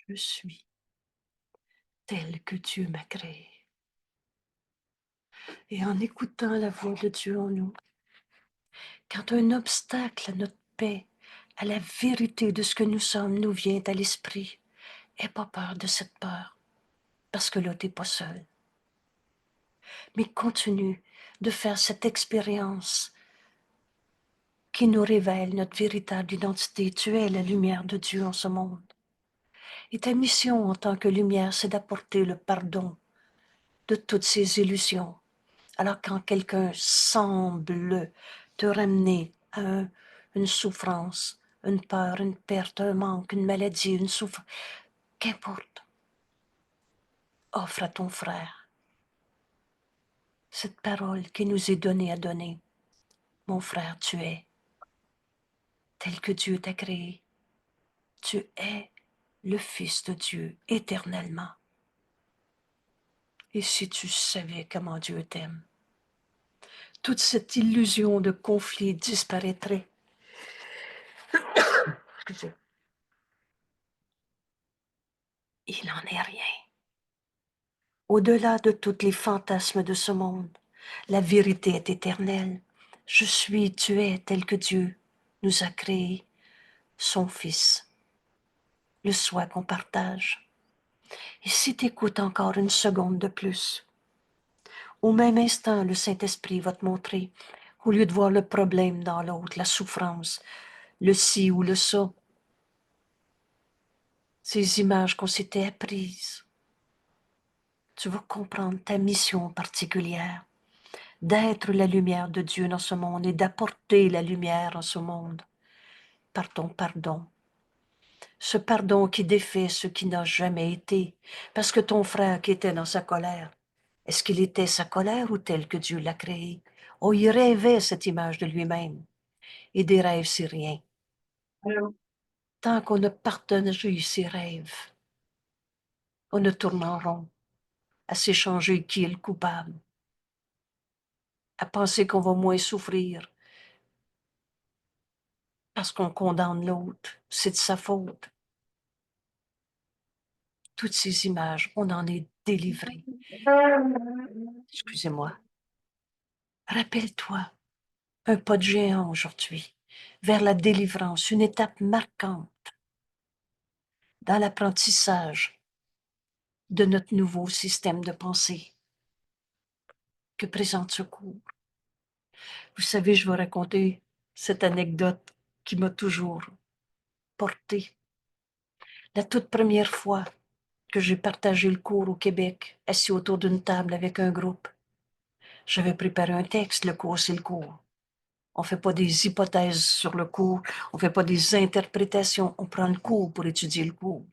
Je suis tel que Dieu m'a créé. Et en écoutant la voix de Dieu en nous, quand un obstacle à notre paix, à la vérité de ce que nous sommes, nous vient à l'esprit, n'aie pas peur de cette peur, parce que là, tu n'es pas seul. Mais continue de faire cette expérience qui nous révèle notre véritable identité. Tu es la lumière de Dieu en ce monde. Et ta mission en tant que lumière, c'est d'apporter le pardon de toutes ces illusions. Alors quand quelqu'un semble te ramener à une souffrance, une peur, une perte, un manque, une maladie, une souffrance, qu'importe, offre à ton frère cette parole qui nous est donnée à donner. Mon frère, tu es tel que Dieu t'a créé. Tu es le Fils de Dieu éternellement. Et si tu savais comment Dieu t'aime, toute cette illusion de conflit disparaîtrait. Excusez. Il n'en est rien. Au-delà de tous les fantasmes de ce monde, la vérité est éternelle. Je suis, tu es tel que Dieu nous a créé, son Fils, le soi qu'on partage. Et si tu écoutes encore une seconde de plus, au même instant, le Saint-Esprit va te montrer, au lieu de voir le problème dans l'autre, la souffrance, le ci ou le ça, ces images qu'on s'était apprises, tu vas comprendre ta mission particulière, d'être la lumière de Dieu dans ce monde et d'apporter la lumière en ce monde par ton pardon. Ce pardon qui défait ce qui n'a jamais été, parce que ton frère qui était dans sa colère, est-ce qu'il était sa colère ou tel que Dieu l'a créé? Oh, il rêvait cette image de lui-même. Et des rêves, c'est rien. Tant qu'on a partagé ses rêves, on ne tourne en rond, à s'échanger qui est le coupable, à penser qu'on va moins souffrir parce qu'on condamne l'autre, c'est de sa faute. Toutes ces images, on en est délivré. Excusez-moi. Rappelle-toi, un pas de géant aujourd'hui, vers la délivrance, une étape marquante dans l'apprentissage de notre nouveau système de pensée que présente ce cours. Vous savez, je vais raconter cette anecdote qui m'a toujours portée. La toute première fois que j'ai partagé le cours au Québec, assis autour d'une table avec un groupe, j'avais préparé un texte, le cours, c'est le cours. On ne fait pas des hypothèses sur le cours, on ne fait pas des interprétations, on prend le cours pour étudier le cours.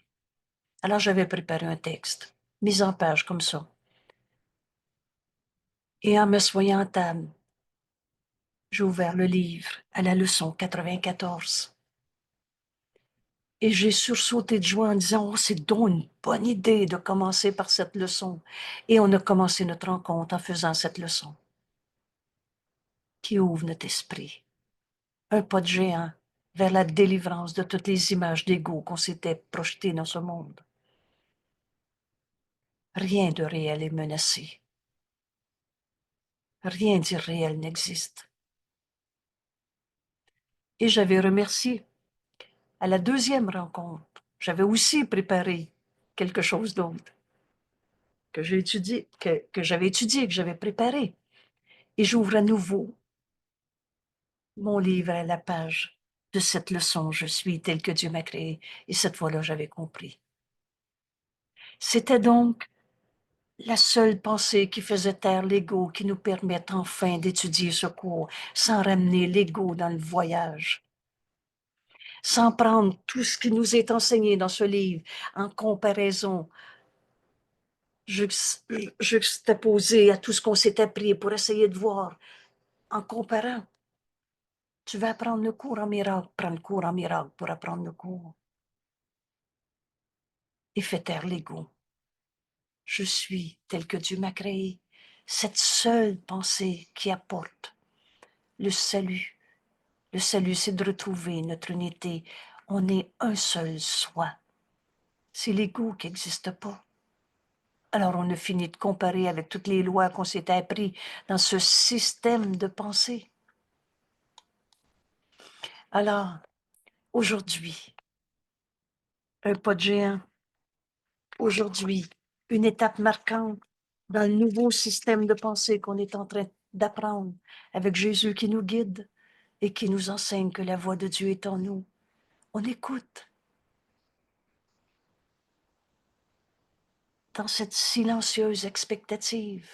Alors j'avais préparé un texte, mis en page comme ça. Et en m'assoyant à table, j'ai ouvert le livre à la leçon 94. Et j'ai sursauté de joie en disant, oh, c'est donc une bonne idée de commencer par cette leçon. Et on a commencé notre rencontre en faisant cette leçon qui ouvre notre esprit. Un pas de géant vers la délivrance de toutes les images d'ego qu'on s'était projetées dans ce monde. Rien de réel est menacé. Rien d'irréel n'existe. Et j'avais remercié. À la deuxième rencontre, j'avais aussi préparé quelque chose d'autre que j'ai étudié, que j'avais étudié, que j'avais préparé. Et j'ouvre à nouveau mon livre à la page de cette leçon, je suis tel que Dieu m'a créé. Et cette fois-là, j'avais compris. C'était donc la seule pensée qui faisait taire l'ego, qui nous permet enfin d'étudier ce cours, sans ramener l'ego dans le voyage, sans prendre tout ce qui nous est enseigné dans ce livre en comparaison, juxtaposé à tout ce qu'on s'est appris pour essayer de voir, en comparant. Tu vas apprendre le cours en miracle, prends le cours en miracle pour apprendre le cours. Et fais taire l'ego. Je suis tel que Dieu m'a créé. Cette seule pensée qui apporte le salut. Le salut, c'est de retrouver notre unité. On est un seul soi. C'est l'ego qui n'existe pas. Alors on a fini de comparer avec toutes les lois qu'on s'est appris dans ce système de pensée. Alors, aujourd'hui, un pas de géant. Aujourd'hui, une étape marquante dans le nouveau système de pensée qu'on est en train d'apprendre avec Jésus qui nous guide et qui nous enseigne que la voix de Dieu est en nous. On écoute dans cette silencieuse expectative.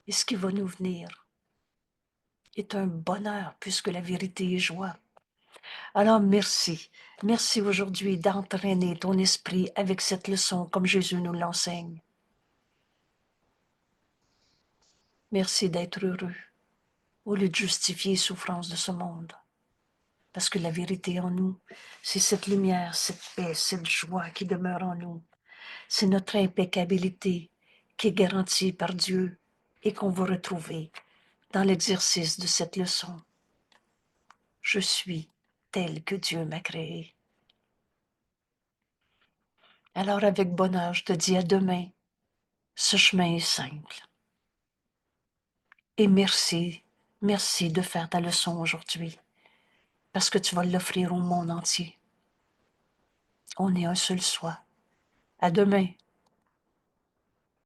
Et ce qui va nous venir est un bonheur puisque la vérité est joie. Alors merci. Merci aujourd'hui d'entraîner ton esprit avec cette leçon comme Jésus nous l'enseigne. Merci d'être heureux au lieu de justifier les souffrances de ce monde. Parce que la vérité en nous, c'est cette lumière, cette paix, cette joie qui demeure en nous. C'est notre impeccabilité qui est garantie par Dieu et qu'on va retrouver dans l'exercice de cette leçon. Je suis tel que Dieu m'a créé. Alors avec bonheur, je te dis à demain. Ce chemin est simple. Et merci de faire ta leçon aujourd'hui, parce que tu vas l'offrir au monde entier. On est un seul soi. À demain.